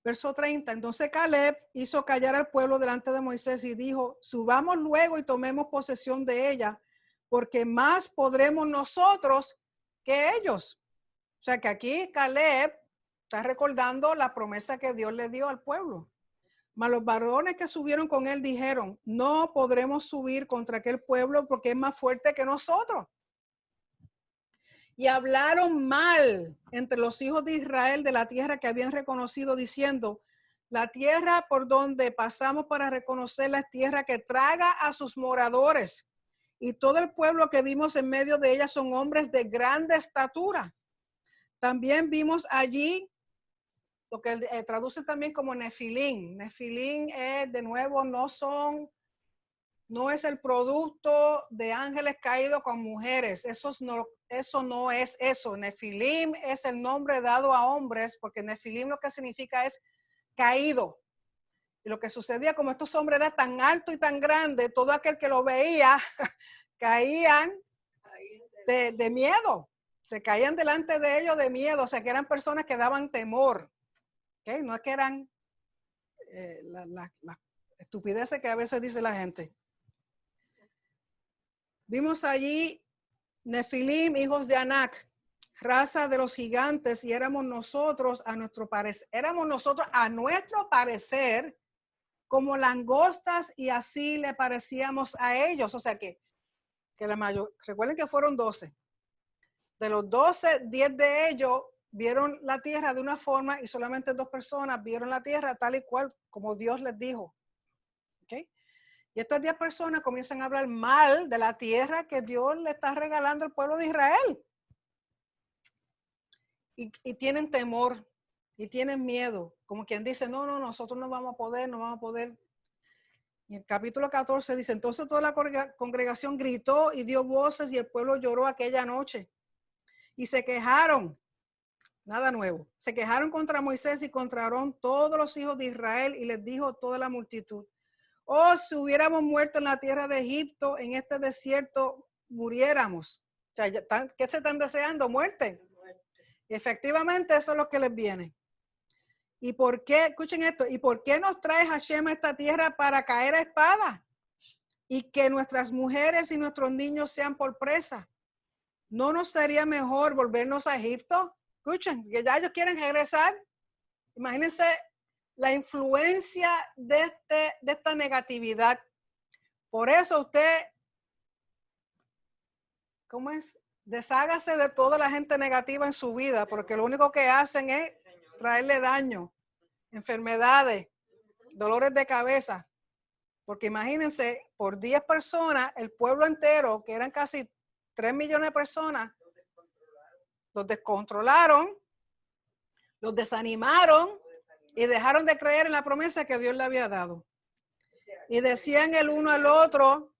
Verso 30, entonces Caleb hizo callar al pueblo delante de Moisés y dijo, subamos luego y tomemos posesión de ella, porque más podremos nosotros que ellos. O sea que aquí Caleb está recordando la promesa que Dios le dio al pueblo. Mas los varones que subieron con él dijeron, no podremos subir contra aquel pueblo porque es más fuerte que nosotros. Y hablaron mal entre los hijos de Israel de la tierra que habían reconocido, diciendo, la tierra por donde pasamos para reconocerla es tierra que traga a sus moradores. Y todo el pueblo que vimos en medio de ella son hombres de grande estatura. También vimos allí lo que traduce también como Nefilín. Nefilín es, de nuevo, no es el producto de ángeles caídos con mujeres. Eso no es eso. Nefilim es el nombre dado a hombres, porque Nefilim lo que significa es caído. Y lo que sucedía, como estos hombres eran tan altos y tan grandes, todo aquel que lo veía caían de miedo. Se caían delante de ellos de miedo, o sea, que eran personas que daban temor. ¿Okay? No es que eran las estupideces que a veces dice la gente. Vimos allí Nefilim, hijos de Anak, raza de los gigantes, y éramos nosotros a nuestro parecer como langostas, y así le parecíamos a ellos. O sea que la mayor, recuerden que fueron 12. De los 12, 10 de ellos vieron la tierra de una forma y solamente 2 personas vieron la tierra tal y cual como Dios les dijo. ¿Okay? Y estas 10 personas comienzan a hablar mal de la tierra que Dios le está regalando al pueblo de Israel. Y tienen temor y tienen miedo. Como quien dice, no, nosotros no vamos a poder. Y el capítulo 14 dice, entonces toda la congregación gritó y dio voces y el pueblo lloró aquella noche. Y se quejaron, nada nuevo, se quejaron contra Moisés y contra Aarón todos los hijos de Israel, y les dijo toda la multitud, oh, si hubiéramos muerto en la tierra de Egipto, en este desierto muriéramos. O sea, ¿qué se están deseando? Muerte. Y efectivamente eso es lo que les viene. ¿Y por qué? Escuchen esto. ¿Y por qué nos trae Hashem a esta tierra para caer a espada? Y que nuestras mujeres y nuestros niños sean por presa. ¿No nos sería mejor volvernos a Egipto? Escuchen, que ya ellos quieren regresar. Imagínense la influencia de esta negatividad. Por eso usted, ¿cómo es? Deshágase de toda la gente negativa en su vida, porque lo único que hacen es traerle daño, enfermedades, dolores de cabeza. Porque imagínense, por 10 personas, el pueblo entero, que eran casi 3 millones de personas, los descontrolaron, los desanimaron y dejaron de creer en la promesa que Dios le había dado. Y decían el uno al otro,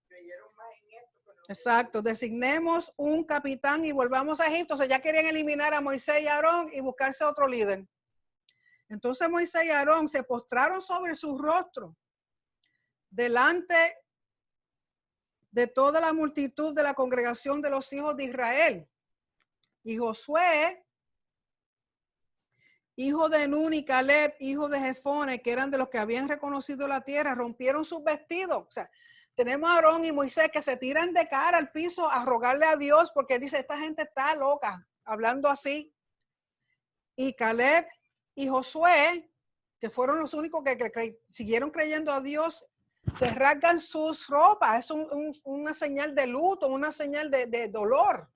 exacto, designemos un capitán y volvamos a Egipto. O sea, ya querían eliminar a Moisés y Aarón y buscarse otro líder. Entonces Moisés y Aarón se postraron sobre su rostro delante de toda la multitud de la congregación de los hijos de Israel. Y Josué, hijo de Nun, y Caleb, hijo de Jefone, que eran de los que habían reconocido la tierra, rompieron sus vestidos. O sea, tenemos a Aarón y Moisés que se tiran de cara al piso a rogarle a Dios porque dice, esta gente está loca, hablando así. Y Caleb y Josué, que fueron los únicos que siguieron creyendo a Dios, se rasgan sus ropas. Es una señal de luto, una señal de dolor.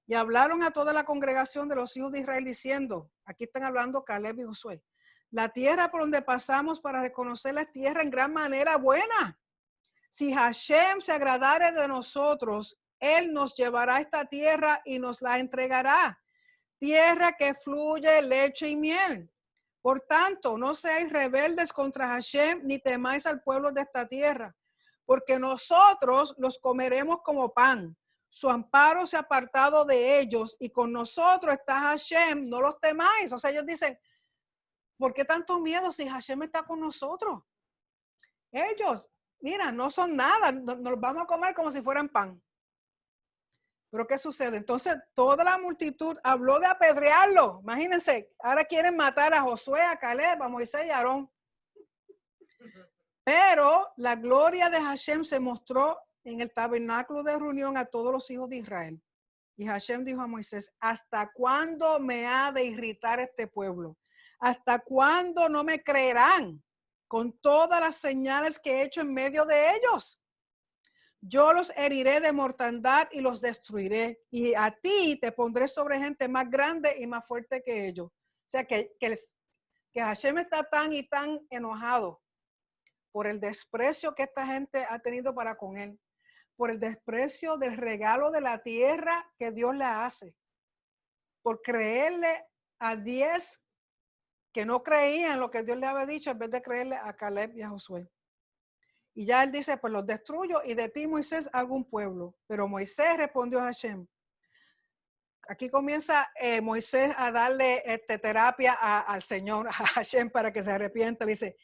Y hablaron a toda la congregación de los hijos de Israel diciendo, aquí están hablando Caleb y Josué, la tierra por donde pasamos para reconocer la tierra en gran manera buena. Si Hashem se agradare de nosotros, él nos llevará a esta tierra y nos la entregará. Tierra que fluye leche y miel. Por tanto, no seáis rebeldes contra Hashem, ni temáis al pueblo de esta tierra, porque nosotros los comeremos como pan. Su amparo se ha apartado de ellos y con nosotros está Hashem, no los temáis. O sea, ellos dicen, ¿por qué tanto miedo si Hashem está con nosotros? Ellos, mira, no son nada, nos vamos a comer como si fueran pan. Pero ¿qué sucede? Entonces toda la multitud habló de apedrearlo. Imagínense, ahora quieren matar a Josué, a Caleb, a Moisés y a Aarón. Pero la gloria de Hashem se mostró en el tabernáculo de reunión a todos los hijos de Israel. Y Hashem dijo a Moisés, ¿hasta cuándo me ha de irritar este pueblo? ¿Hasta cuándo no me creerán con todas las señales que he hecho en medio de ellos? Yo los heriré de mortandad y los destruiré. Y a ti te pondré sobre gente más grande y más fuerte que ellos. O sea, que Hashem está tan y tan enojado por el desprecio que esta gente ha tenido para con él, por el desprecio del regalo de la tierra que Dios le hace, por creerle a 10 que no creían lo que Dios le había dicho en vez de creerle a Caleb y a Josué. Y ya él dice, pues los destruyo y de ti, Moisés, hago un pueblo. Pero Moisés respondió a Hashem. Aquí comienza Moisés a darle terapia al Señor, a Hashem, para que se arrepienta. Le dice,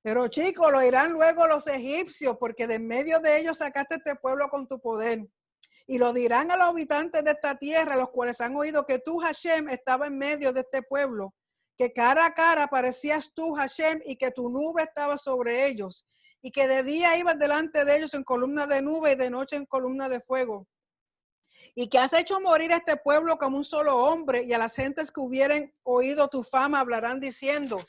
pero chicos, lo irán luego los egipcios, porque de en medio de ellos sacaste este pueblo con tu poder. Y lo dirán a los habitantes de esta tierra, los cuales han oído que tú, Hashem, estaba en medio de este pueblo, que cara a cara parecías tú, Hashem, y que tu nube estaba sobre ellos, y que de día ibas delante de ellos en columna de nube y de noche en columna de fuego. Y que has hecho morir a este pueblo como un solo hombre, y a las gentes que hubieren oído tu fama hablarán diciendo,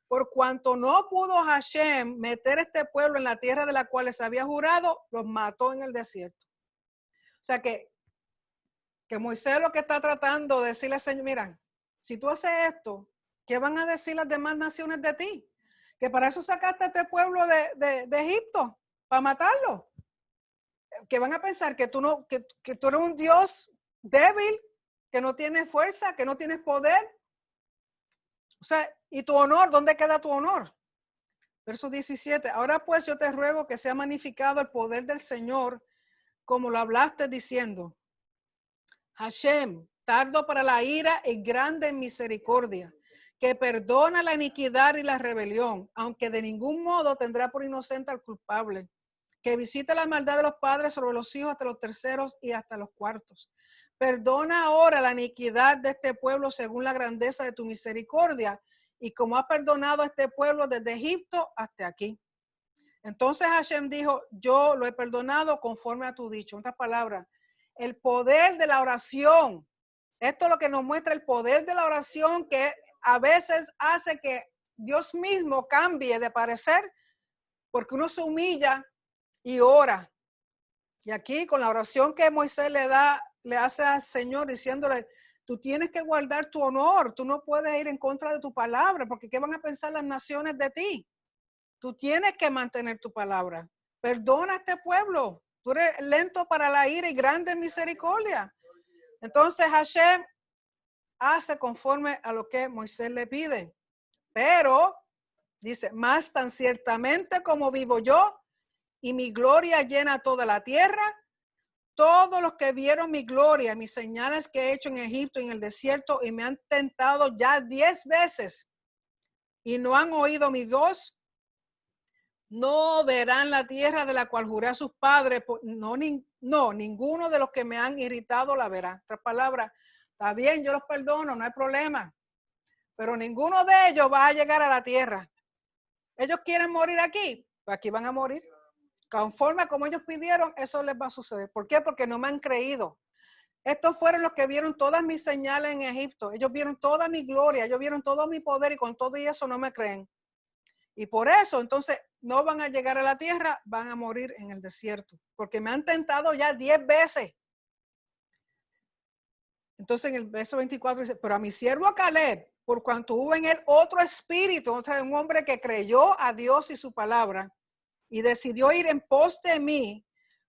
por cuanto no pudo Hashem meter este pueblo en la tierra de la cual les había jurado, los mató en el desierto. O sea que Moisés lo que está tratando de decirle al Señor, mira, si tú haces esto, ¿qué van a decir las demás naciones de ti? Que para eso sacaste a este pueblo de Egipto, para matarlo. Que van a pensar que tú no, que tú eres un Dios débil, que no tienes fuerza, que no tienes poder. O sea, ¿y tu honor? ¿Dónde queda tu honor? Verso 17. Ahora pues yo te ruego que sea magnificado el poder del Señor, como lo hablaste diciendo, Hashem, tardo para la ira y grande en misericordia, que perdona la iniquidad y la rebelión, aunque de ningún modo tendrá por inocente al culpable, que visita la maldad de los padres sobre los hijos hasta los terceros y hasta los cuartos. Perdona ahora la iniquidad de este pueblo según la grandeza de tu misericordia, y como has perdonado a este pueblo desde Egipto hasta aquí. Entonces Hashem dijo, yo lo he perdonado conforme a tu dicho. En otras palabras, el poder de la oración. Esto es lo que nos muestra el poder de la oración, que a veces hace que Dios mismo cambie de parecer, porque uno se humilla y ora. Y aquí con la oración que Moisés le hace al Señor diciéndole, tú tienes que guardar tu honor, tú no puedes ir en contra de tu palabra, porque ¿qué van a pensar las naciones de ti? Tú tienes que mantener tu palabra. Perdona a este pueblo. Tú eres lento para la ira y grande en misericordia. Entonces Hashem hace conforme a lo que Moisés le pide. Pero, dice, más tan ciertamente como vivo yo y mi gloria llena toda la tierra, todos los que vieron mi gloria, mis señales que he hecho en Egipto y en el desierto y me han tentado ya 10 veces y no han oído mi voz, no verán la tierra de la cual juré a sus padres, ninguno de los que me han irritado la verá. En otras palabras, está bien, yo los perdono, no hay problema, pero ninguno de ellos va a llegar a la tierra. Ellos quieren morir aquí, pues aquí van a morir. Conforme a como ellos pidieron, eso les va a suceder. ¿Por qué? Porque no me han creído. Estos fueron los que vieron todas mis señales en Egipto. Ellos vieron toda mi gloria, ellos vieron todo mi poder y con todo y eso no me creen. Y por eso, entonces, no van a llegar a la tierra, van a morir en el desierto, porque me han tentado ya 10 veces. Entonces, en el verso 24 dice, pero a mi siervo Caleb, por cuanto hubo en él otro espíritu, o sea, un hombre que creyó a Dios y su palabra, y decidió ir en pos de mí,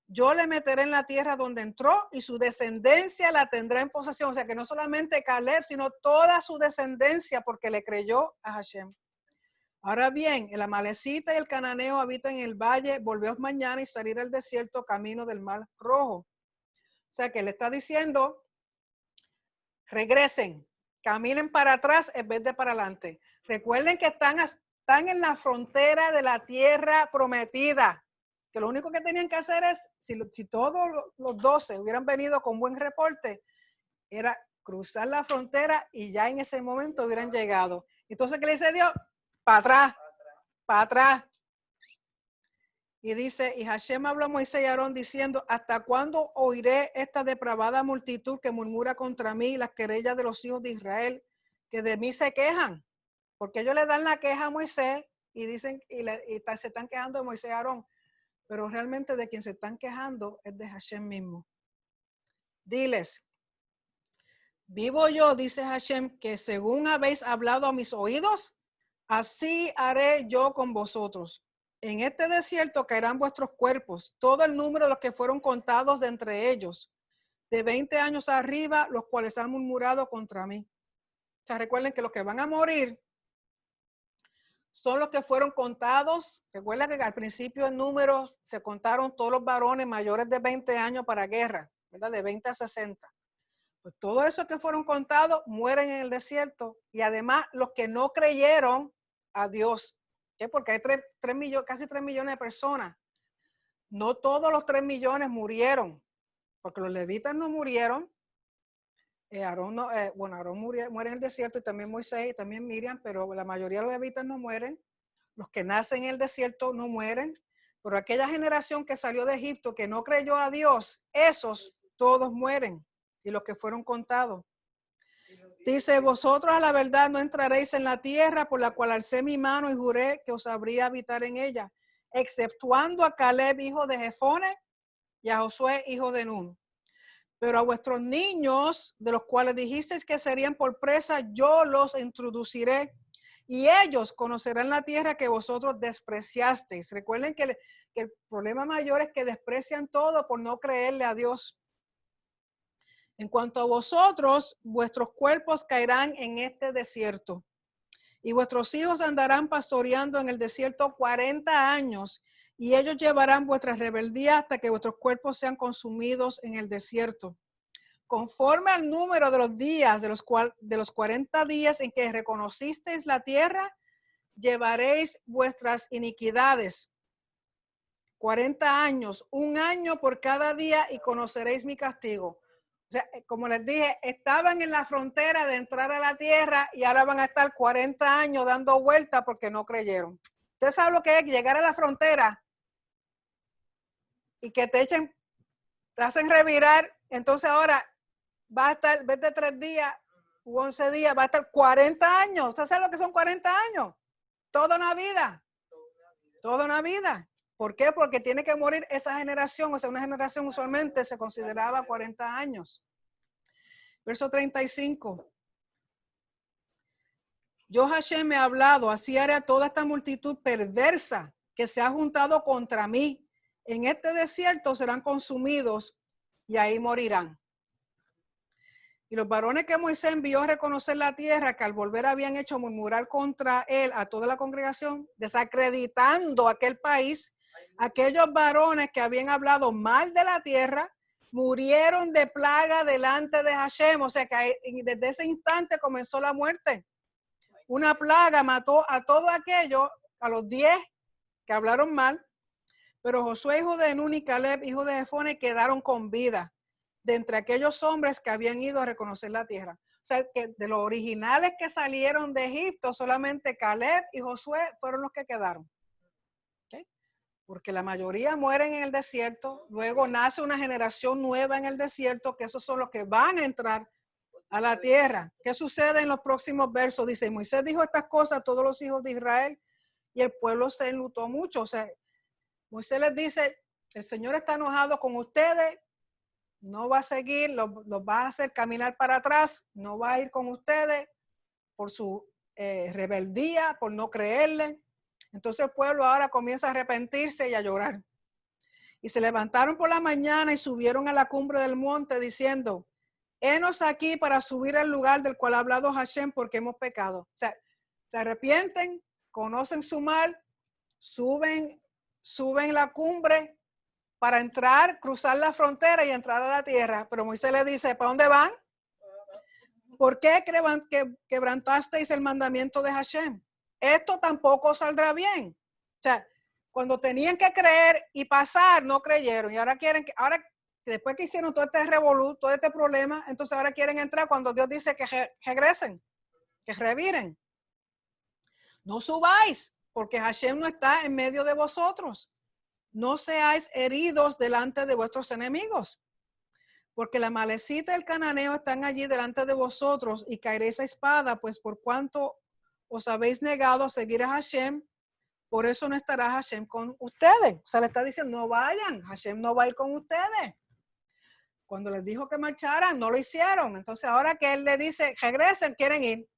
yo le meteré en la tierra donde entró y su descendencia la tendrá en posesión. O sea, que no solamente Caleb, sino toda su descendencia, porque le creyó a Hashem. Ahora bien, el amalecita y el cananeo habitan en el valle, volveos mañana y salir al desierto camino del mar rojo. O sea que le está diciendo, regresen, caminen para atrás en vez de para adelante. Recuerden que están en la frontera de la tierra prometida, que lo único que tenían que hacer es, si todos los 12 hubieran venido con buen reporte, era cruzar la frontera y ya en ese momento hubieran llegado. Entonces, ¿qué le dice Dios? Para atrás, para atrás. Y dice, y Hashem habló a Moisés y Aarón diciendo, ¿hasta cuándo oiré esta depravada multitud que murmura contra mí, las querellas de los hijos de Israel, que de mí se quejan? Porque ellos le dan la queja a Moisés y dicen, se están quejando de Moisés y Aarón, pero realmente de quien se están quejando es de Hashem mismo. Diles, vivo yo, dice Hashem, que según habéis hablado a mis oídos, así haré yo con vosotros. En este desierto caerán vuestros cuerpos, todo el número de los que fueron contados de entre ellos, de 20 años arriba, los cuales han murmurado contra mí. O sea, recuerden que los que van a morir son los que fueron contados. Recuerden que al principio en números se contaron todos los varones mayores de 20 años para guerra, ¿verdad? De 20 a 60. Pues todos esos que fueron contados mueren en el desierto, y además los que no creyeron a Dios, ¿qué? Porque hay casi 3 millones de personas. No todos los 3 millones murieron. porque los levitas no murieron. Aarón no, Aarón muere en el desierto y también Moisés y también Miriam, pero la mayoría de los levitas no mueren. Los que nacen en el desierto no mueren. Pero aquella generación que salió de Egipto, que no creyó a Dios, esos todos mueren. Y los que fueron contados. Dice, vosotros a la verdad no entraréis en la tierra por la cual alcé mi mano y juré que os habría habitar en ella, exceptuando a Caleb, hijo de Jefone, y a Josué, hijo de Nun. Pero a vuestros niños, de los cuales dijisteis que serían por presa, yo los introduciré, y ellos conocerán la tierra que vosotros despreciasteis. Recuerden que el problema mayor es que desprecian todo por no creerle a Dios. En cuanto a vosotros, vuestros cuerpos caerán en este desierto, y vuestros hijos andarán pastoreando en el desierto 40 años, y ellos llevarán vuestra rebeldía hasta que vuestros cuerpos sean consumidos en el desierto. Conforme al número de los días de los 40 días en que reconocisteis la tierra, llevaréis vuestras iniquidades. 40 años, un año por cada día, y conoceréis mi castigo. O sea, como les dije, estaban en la frontera de entrar a la tierra y ahora van a estar 40 años dando vueltas porque no creyeron. ¿Usted sabe lo que es llegar a la frontera y que te hacen revirar? Entonces ahora va a estar, en vez de 3 días u 11 días, va a estar 40 años. ¿Usted sabe lo que son 40 años? Toda una vida. Toda una vida. ¿Por qué? Porque tiene que morir esa generación. O sea, una generación usualmente se consideraba 40 años. Verso 35. Yo, Hashem, me he hablado, así haré a toda esta multitud perversa que se ha juntado contra mí. En este desierto serán consumidos y ahí morirán. Y los varones que Moisés envió a reconocer la tierra, que al volver habían hecho murmurar contra él a toda la congregación, desacreditando aquel país, aquellos varones que habían hablado mal de la tierra, murieron de plaga delante de Hashem. O sea que desde ese instante comenzó la muerte. Una plaga mató a todos aquellos, a los 10 que hablaron mal, pero Josué, hijo de Nun, y Caleb, hijo de Jefone, quedaron con vida de entre aquellos hombres que habían ido a reconocer la tierra. O sea, que de los originales que salieron de Egipto, solamente Caleb y Josué fueron los que quedaron. ¿Okay? Porque la mayoría mueren en el desierto, luego nace una generación nueva en el desierto, que esos son los que van a entrar a la tierra. ¿Qué sucede en los próximos versos? Dice, Moisés dijo estas cosas a todos los hijos de Israel y el pueblo se enlutó mucho. O sea, Moisés les dice, el Señor está enojado con ustedes, no va a seguir, los va a hacer caminar para atrás, no va a ir con ustedes por su rebeldía, por no creerle. Entonces el pueblo ahora comienza a arrepentirse y a llorar. Y se levantaron por la mañana y subieron a la cumbre del monte diciendo, henos aquí para subir al lugar del cual ha hablado Hashem porque hemos pecado. O sea, se arrepienten, conocen su mal, suben la cumbre para entrar, cruzar la frontera y entrar a la tierra. Pero Moisés le dice, ¿para dónde van? ¿Por qué quebrantasteis el mandamiento de Hashem? Esto tampoco saldrá bien. O sea, cuando tenían que creer y pasar, no creyeron. Y ahora quieren que, ahora después que hicieron todo este revolú, todo este problema, entonces ahora quieren entrar cuando Dios dice que regresen, que reviren. No subáis, porque Hashem no está en medio de vosotros. No seáis heridos delante de vuestros enemigos, porque la malecita y el cananeo están allí delante de vosotros y caeréis a espada, pues por cuanto os habéis negado a seguir a Hashem, por eso no estará Hashem con ustedes. O sea, le está diciendo, no vayan, Hashem no va a ir con ustedes. Cuando les dijo que marcharan, no lo hicieron. Entonces ahora que él le dice, regresen, quieren ir.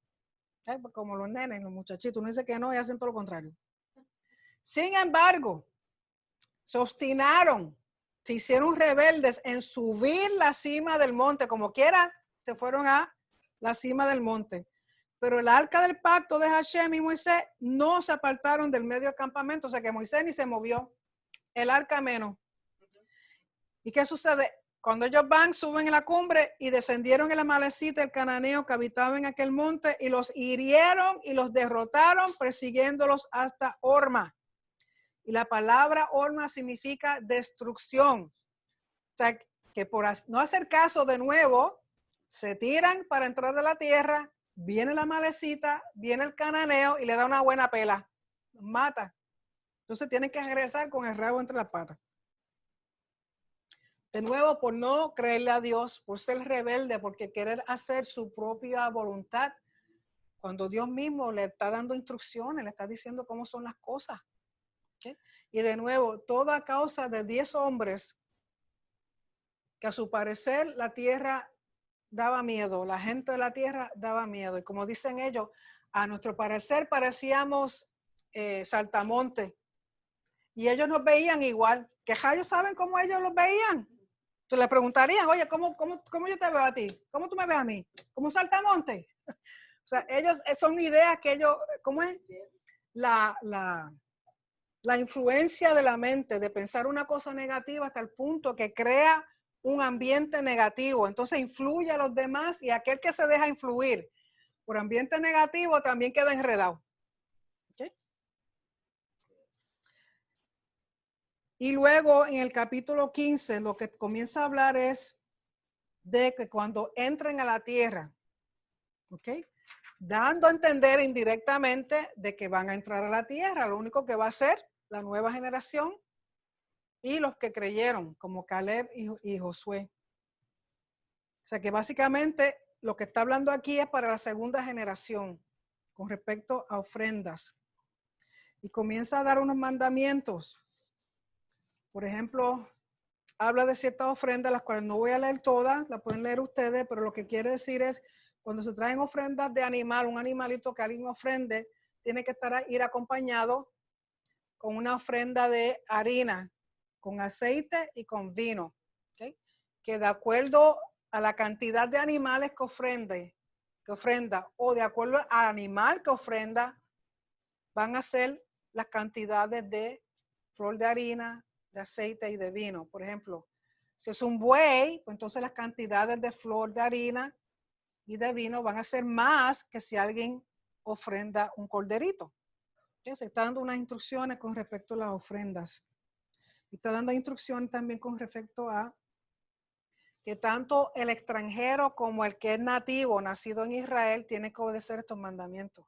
Como los nenes, los muchachitos, uno dice que no y hacen todo lo contrario. Sin embargo, se obstinaron, se hicieron rebeldes en subir la cima del monte, como quiera, se fueron a la cima del monte. Pero el arca del pacto de Hashem y Moisés no se apartaron del medio del campamento, o sea que Moisés ni se movió, el arca menos. ¿Y qué sucede? Cuando ellos van, suben en la cumbre y descendieron en la malecita el cananeo que habitaba en aquel monte y los hirieron y los derrotaron persiguiéndolos hasta Horma. Y la palabra Horma significa destrucción. O sea, que por no hacer caso de nuevo, se tiran para entrar a la tierra, viene la malecita, viene el cananeo y le da una buena pela, los mata. Entonces tienen que regresar con el rabo entre las patas. De nuevo, por no creerle a Dios, por ser rebelde, porque querer hacer su propia voluntad, cuando Dios mismo le está dando instrucciones, le está diciendo cómo son las cosas. ¿Okay? Y de nuevo, toda causa de 10 hombres que a su parecer la tierra daba miedo, la gente de la tierra daba miedo. Y como dicen ellos, a nuestro parecer parecíamos saltamontes. Y ellos nos veían igual. ¿Qué ellos saben cómo ellos los veían? Tú le preguntarías, oye, ¿cómo yo te veo a ti? ¿Cómo tú me ves a mí? ¿Como un saltamonte? O sea, ellos son ideas que ellos, ¿cómo es? La influencia de la mente, de pensar una cosa negativa hasta el punto que crea un ambiente negativo. Entonces influye a los demás y aquel que se deja influir por ambiente negativo también queda enredado. ¿Okay? Y luego en el capítulo 15 lo que comienza a hablar es de que cuando entren a la tierra, ¿ok? Dando a entender indirectamente de que van a entrar a la tierra, lo único que va a ser la nueva generación y los que creyeron, como Caleb y Josué. O sea que básicamente lo que está hablando aquí es para la segunda generación con respecto a ofrendas. Y comienza a dar unos mandamientos. Por ejemplo, habla de ciertas ofrendas, las cuales no voy a leer todas, las pueden leer ustedes, pero lo que quiere decir es, cuando se traen ofrendas de animal, un animalito que alguien ofrende, tiene que ir acompañado con una ofrenda de harina, con aceite y con vino, ¿okay? Que de acuerdo a la cantidad de animales que ofrenda, o de acuerdo al animal que ofrenda, van a ser las cantidades de flor de harina, de aceite y de vino. Por ejemplo, si es un buey, pues entonces las cantidades de flor de harina y de vino van a ser más que si alguien ofrenda un corderito. ¿Okay? Se está dando unas instrucciones con respecto a las ofrendas. Y está dando instrucciones también con respecto a que tanto el extranjero como el que es nativo, nacido en Israel, tiene que obedecer estos mandamientos.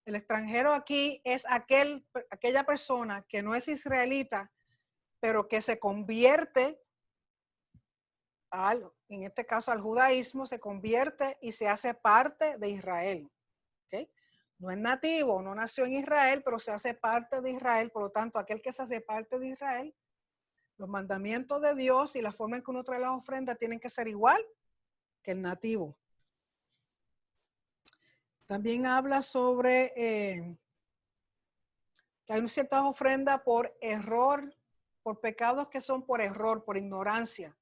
El extranjero aquí es aquella persona que no es israelita, pero que se convierte en este caso al judaísmo, se convierte y se hace parte de Israel. ¿Okay? No es nativo, no nació en Israel, pero se hace parte de Israel. Por lo tanto, aquel que se hace parte de Israel, los mandamientos de Dios y la forma en que uno trae las ofrendas tienen que ser igual que el nativo. También habla sobre que hay ciertas ofrendas por error, por pecados que son por error, por ignorancia.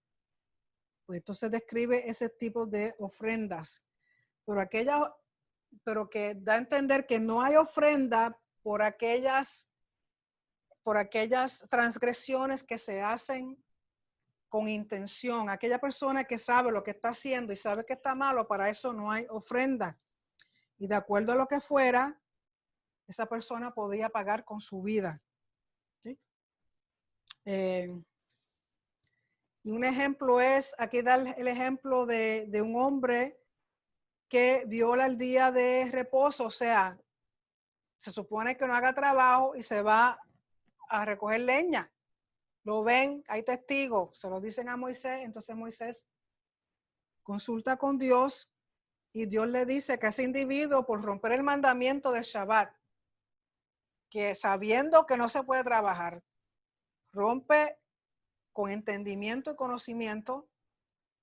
Pues entonces describe ese tipo de ofrendas. Pero que da a entender que no hay ofrenda por aquellas transgresiones que se hacen con intención. Aquella persona que sabe lo que está haciendo y sabe que está malo, para eso no hay ofrenda. Y de acuerdo a lo que fuera, esa persona podía pagar con su vida. ¿Sí? Y un ejemplo es, aquí da el ejemplo de un hombre que viola el día de reposo, o sea, se supone que no haga trabajo y se va a recoger leña. Lo ven, hay testigos, se lo dicen a Moisés, entonces Moisés consulta con Dios y Dios le dice que ese individuo, por romper el mandamiento del Shabbat, que sabiendo que no se puede trabajar, rompe con entendimiento y conocimiento,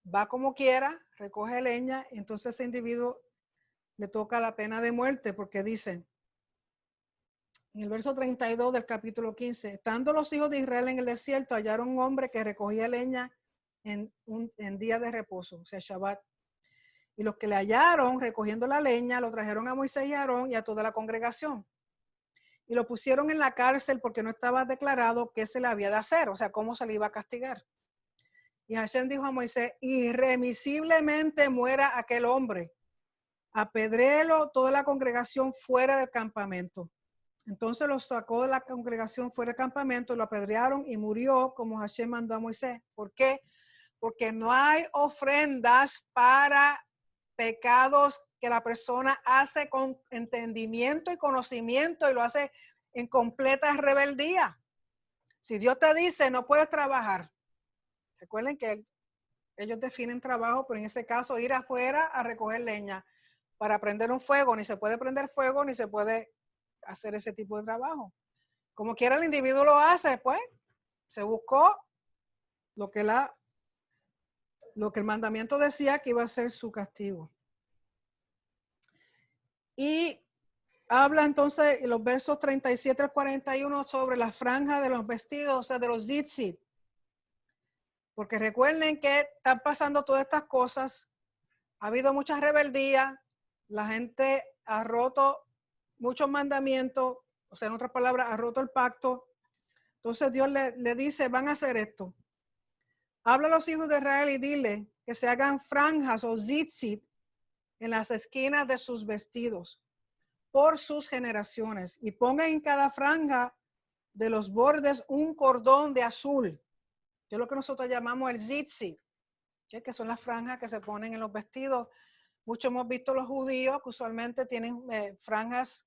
va como quiera, recoge leña, entonces ese individuo le toca la pena de muerte, porque dice en el verso 32 del capítulo 15, estando los hijos de Israel en el desierto, hallaron un hombre que recogía leña en día de reposo, o sea, Shabbat. Y los que le hallaron recogiendo la leña, lo trajeron a Moisés y a Aarón y a toda la congregación. Y lo pusieron en la cárcel porque no estaba declarado qué se le había de hacer, o sea, cómo se le iba a castigar. Y Hashem dijo a Moisés, irremisiblemente muera aquel hombre. Apedréelo toda la congregación fuera del campamento. Entonces lo sacó de la congregación fuera del campamento, lo apedrearon y murió como Hashem mandó a Moisés. ¿Por qué? porque no hay ofrendas para pecados que la persona hace con entendimiento y conocimiento y lo hace en completa rebeldía. Si Dios te dice no puedes trabajar, recuerden que ellos definen trabajo, pero en ese caso ir afuera a recoger leña para prender un fuego, ni se puede prender fuego, ni se puede hacer ese tipo de trabajo. Como quiera el individuo lo hace, pues se buscó lo que el mandamiento decía que iba a ser su castigo. Y habla entonces en los versos 37 al 41 sobre la franja de los vestidos, o sea, de los tzitzit. Porque recuerden que están pasando todas estas cosas. Ha habido mucha rebeldía. La gente ha roto muchos mandamientos. O sea, en otras palabras, ha roto el pacto. Entonces Dios le dice, van a hacer esto. Habla a los hijos de Israel y dile que se hagan franjas o tzitzit en las esquinas de sus vestidos por sus generaciones y pongan en cada franja de los bordes un cordón de azul, que es lo que nosotros llamamos el tzitzit, que son las franjas que se ponen en los vestidos. Muchos hemos visto los judíos que usualmente tienen franjas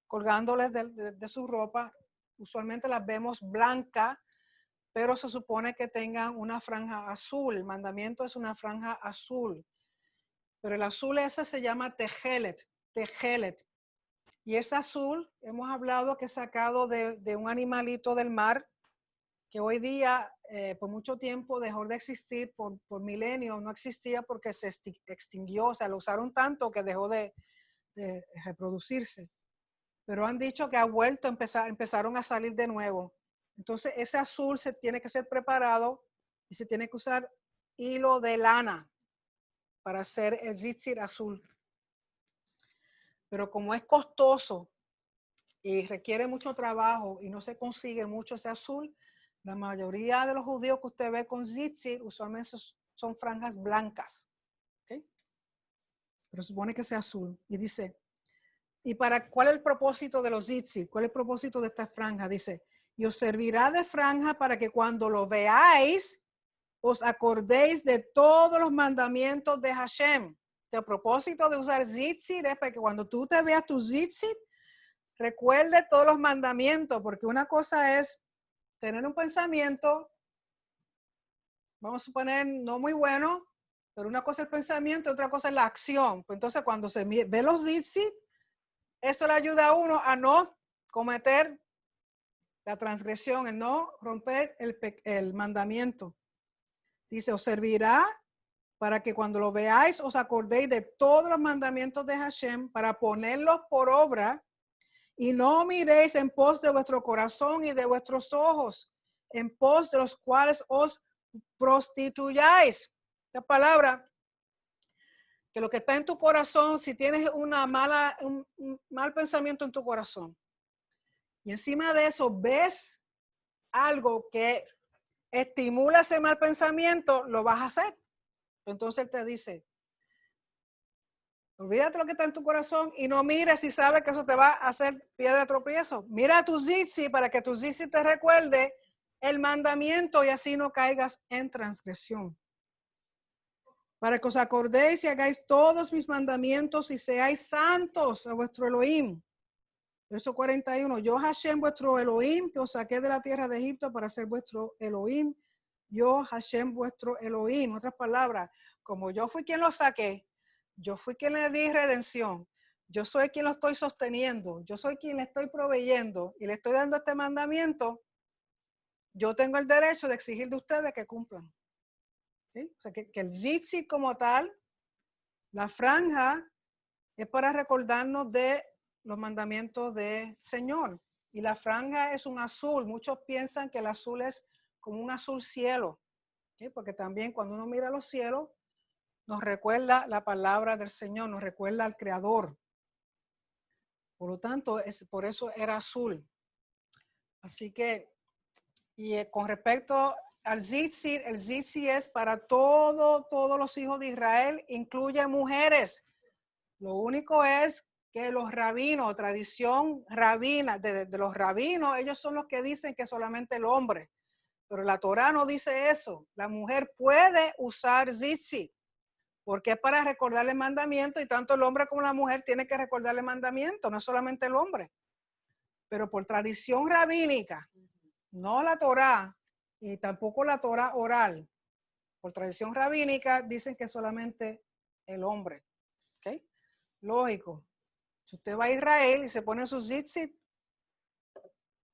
colgándoles de su ropa. Usualmente las vemos blancas, pero se supone que tengan una franja azul. El mandamiento es una franja azul. Pero el azul ese se llama tejelet. Y es azul, hemos hablado que es sacado de un animalito del mar, que hoy día, por mucho tiempo, dejó de existir, por milenios, no existía porque se extinguió, o sea, lo usaron tanto que dejó de reproducirse. Pero han dicho que ha vuelto, empezaron a salir de nuevo. Entonces, ese azul se tiene que ser preparado y se tiene que usar hilo de lana para hacer el tzitzit azul. Pero como es costoso y requiere mucho trabajo y no se consigue mucho ese azul, la mayoría de los judíos que usted ve con tzitzit usualmente son franjas blancas. ¿Okay? Pero supone que sea azul. Y dice, ¿cuál es el propósito de los tzitzit? ¿Cuál es el propósito de esta franja? Dice, y os servirá de franja para que cuando lo veáis, os acordéis de todos los mandamientos de Hashem. El propósito de usar tzitzit es para que cuando tú te veas tu tzitzit, recuerde todos los mandamientos, porque una cosa es tener un pensamiento, vamos a suponer, no muy bueno, pero una cosa es el pensamiento, otra cosa es la acción. Pues entonces, cuando se ve los tzitzit, eso le ayuda a uno a no cometer la transgresión, el no romper el mandamiento. Dice, os servirá para que cuando lo veáis os acordéis de todos los mandamientos de Hashem para ponerlos por obra y no miréis en pos de vuestro corazón y de vuestros ojos, en pos de los cuales os prostituyáis. Esta palabra, que lo que está en tu corazón, si tienes un mal pensamiento en tu corazón y encima de eso ves algo que estimula ese mal pensamiento, lo vas a hacer. Entonces él te dice, olvídate lo que está en tu corazón y no mires si sabes que eso te va a hacer piedra de tropiezo. Mira tu tzitzit para que tu tzitzit te recuerde el mandamiento y así no caigas en transgresión. Para que os acordéis y hagáis todos mis mandamientos y seáis santos a vuestro Elohim. Verso 41. Yo Hashem vuestro Elohim, que os saqué de la tierra de Egipto para ser vuestro Elohim. Yo Hashem vuestro Elohim. En otras palabras, como yo fui quien lo saqué, yo fui quien le di redención, yo soy quien lo estoy sosteniendo, yo soy quien le estoy proveyendo y le estoy dando este mandamiento, yo tengo el derecho de exigir de ustedes que cumplan. ¿Sí? O sea, que el tzitzit como tal, la franja, es para recordarnos de los mandamientos del Señor. Y la franja es un azul. Muchos piensan que el azul es como un azul cielo, ¿sí? Porque también cuando uno mira los cielos, nos recuerda la palabra del Señor, nos recuerda al Creador. Por lo tanto, por eso era azul. Así que, y con respecto al tzitzit, el tzitzit es para todos los hijos de Israel, incluye mujeres. Lo único es que los rabinos, tradición rabina, de los rabinos, ellos son los que dicen que solamente el hombre. Pero la Torá no dice eso. La mujer puede usar tzitzit, porque es para recordarle mandamiento, y tanto el hombre como la mujer tienen que recordarle mandamiento, no es solamente el hombre. Pero por tradición rabínica, no la Torá, y tampoco la Torá oral, por tradición rabínica dicen que solamente el hombre. ¿Okay? Lógico. Si usted va a Israel y se pone sus tzitzit,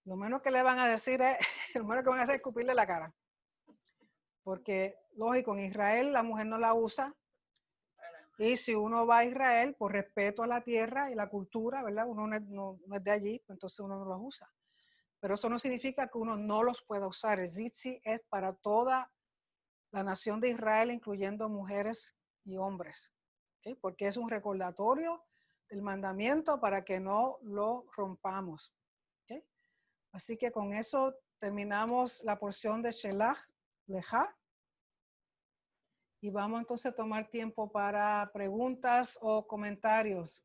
lo menos que le van a decir es, lo menos que van a hacer es escupirle la cara. Porque, lógico, en Israel la mujer no la usa. Y si uno va a Israel, por respeto a la tierra y la cultura, ¿verdad? Uno no es de allí, entonces uno no los usa. Pero eso no significa que uno no los pueda usar. El tzitzit es para toda la nación de Israel, incluyendo mujeres y hombres. ¿Okay? Porque es un recordatorio del mandamiento para que no lo rompamos. ¿Okay? Así que con eso terminamos la porción de Shelach Lejá. Y vamos entonces a tomar tiempo para preguntas o comentarios.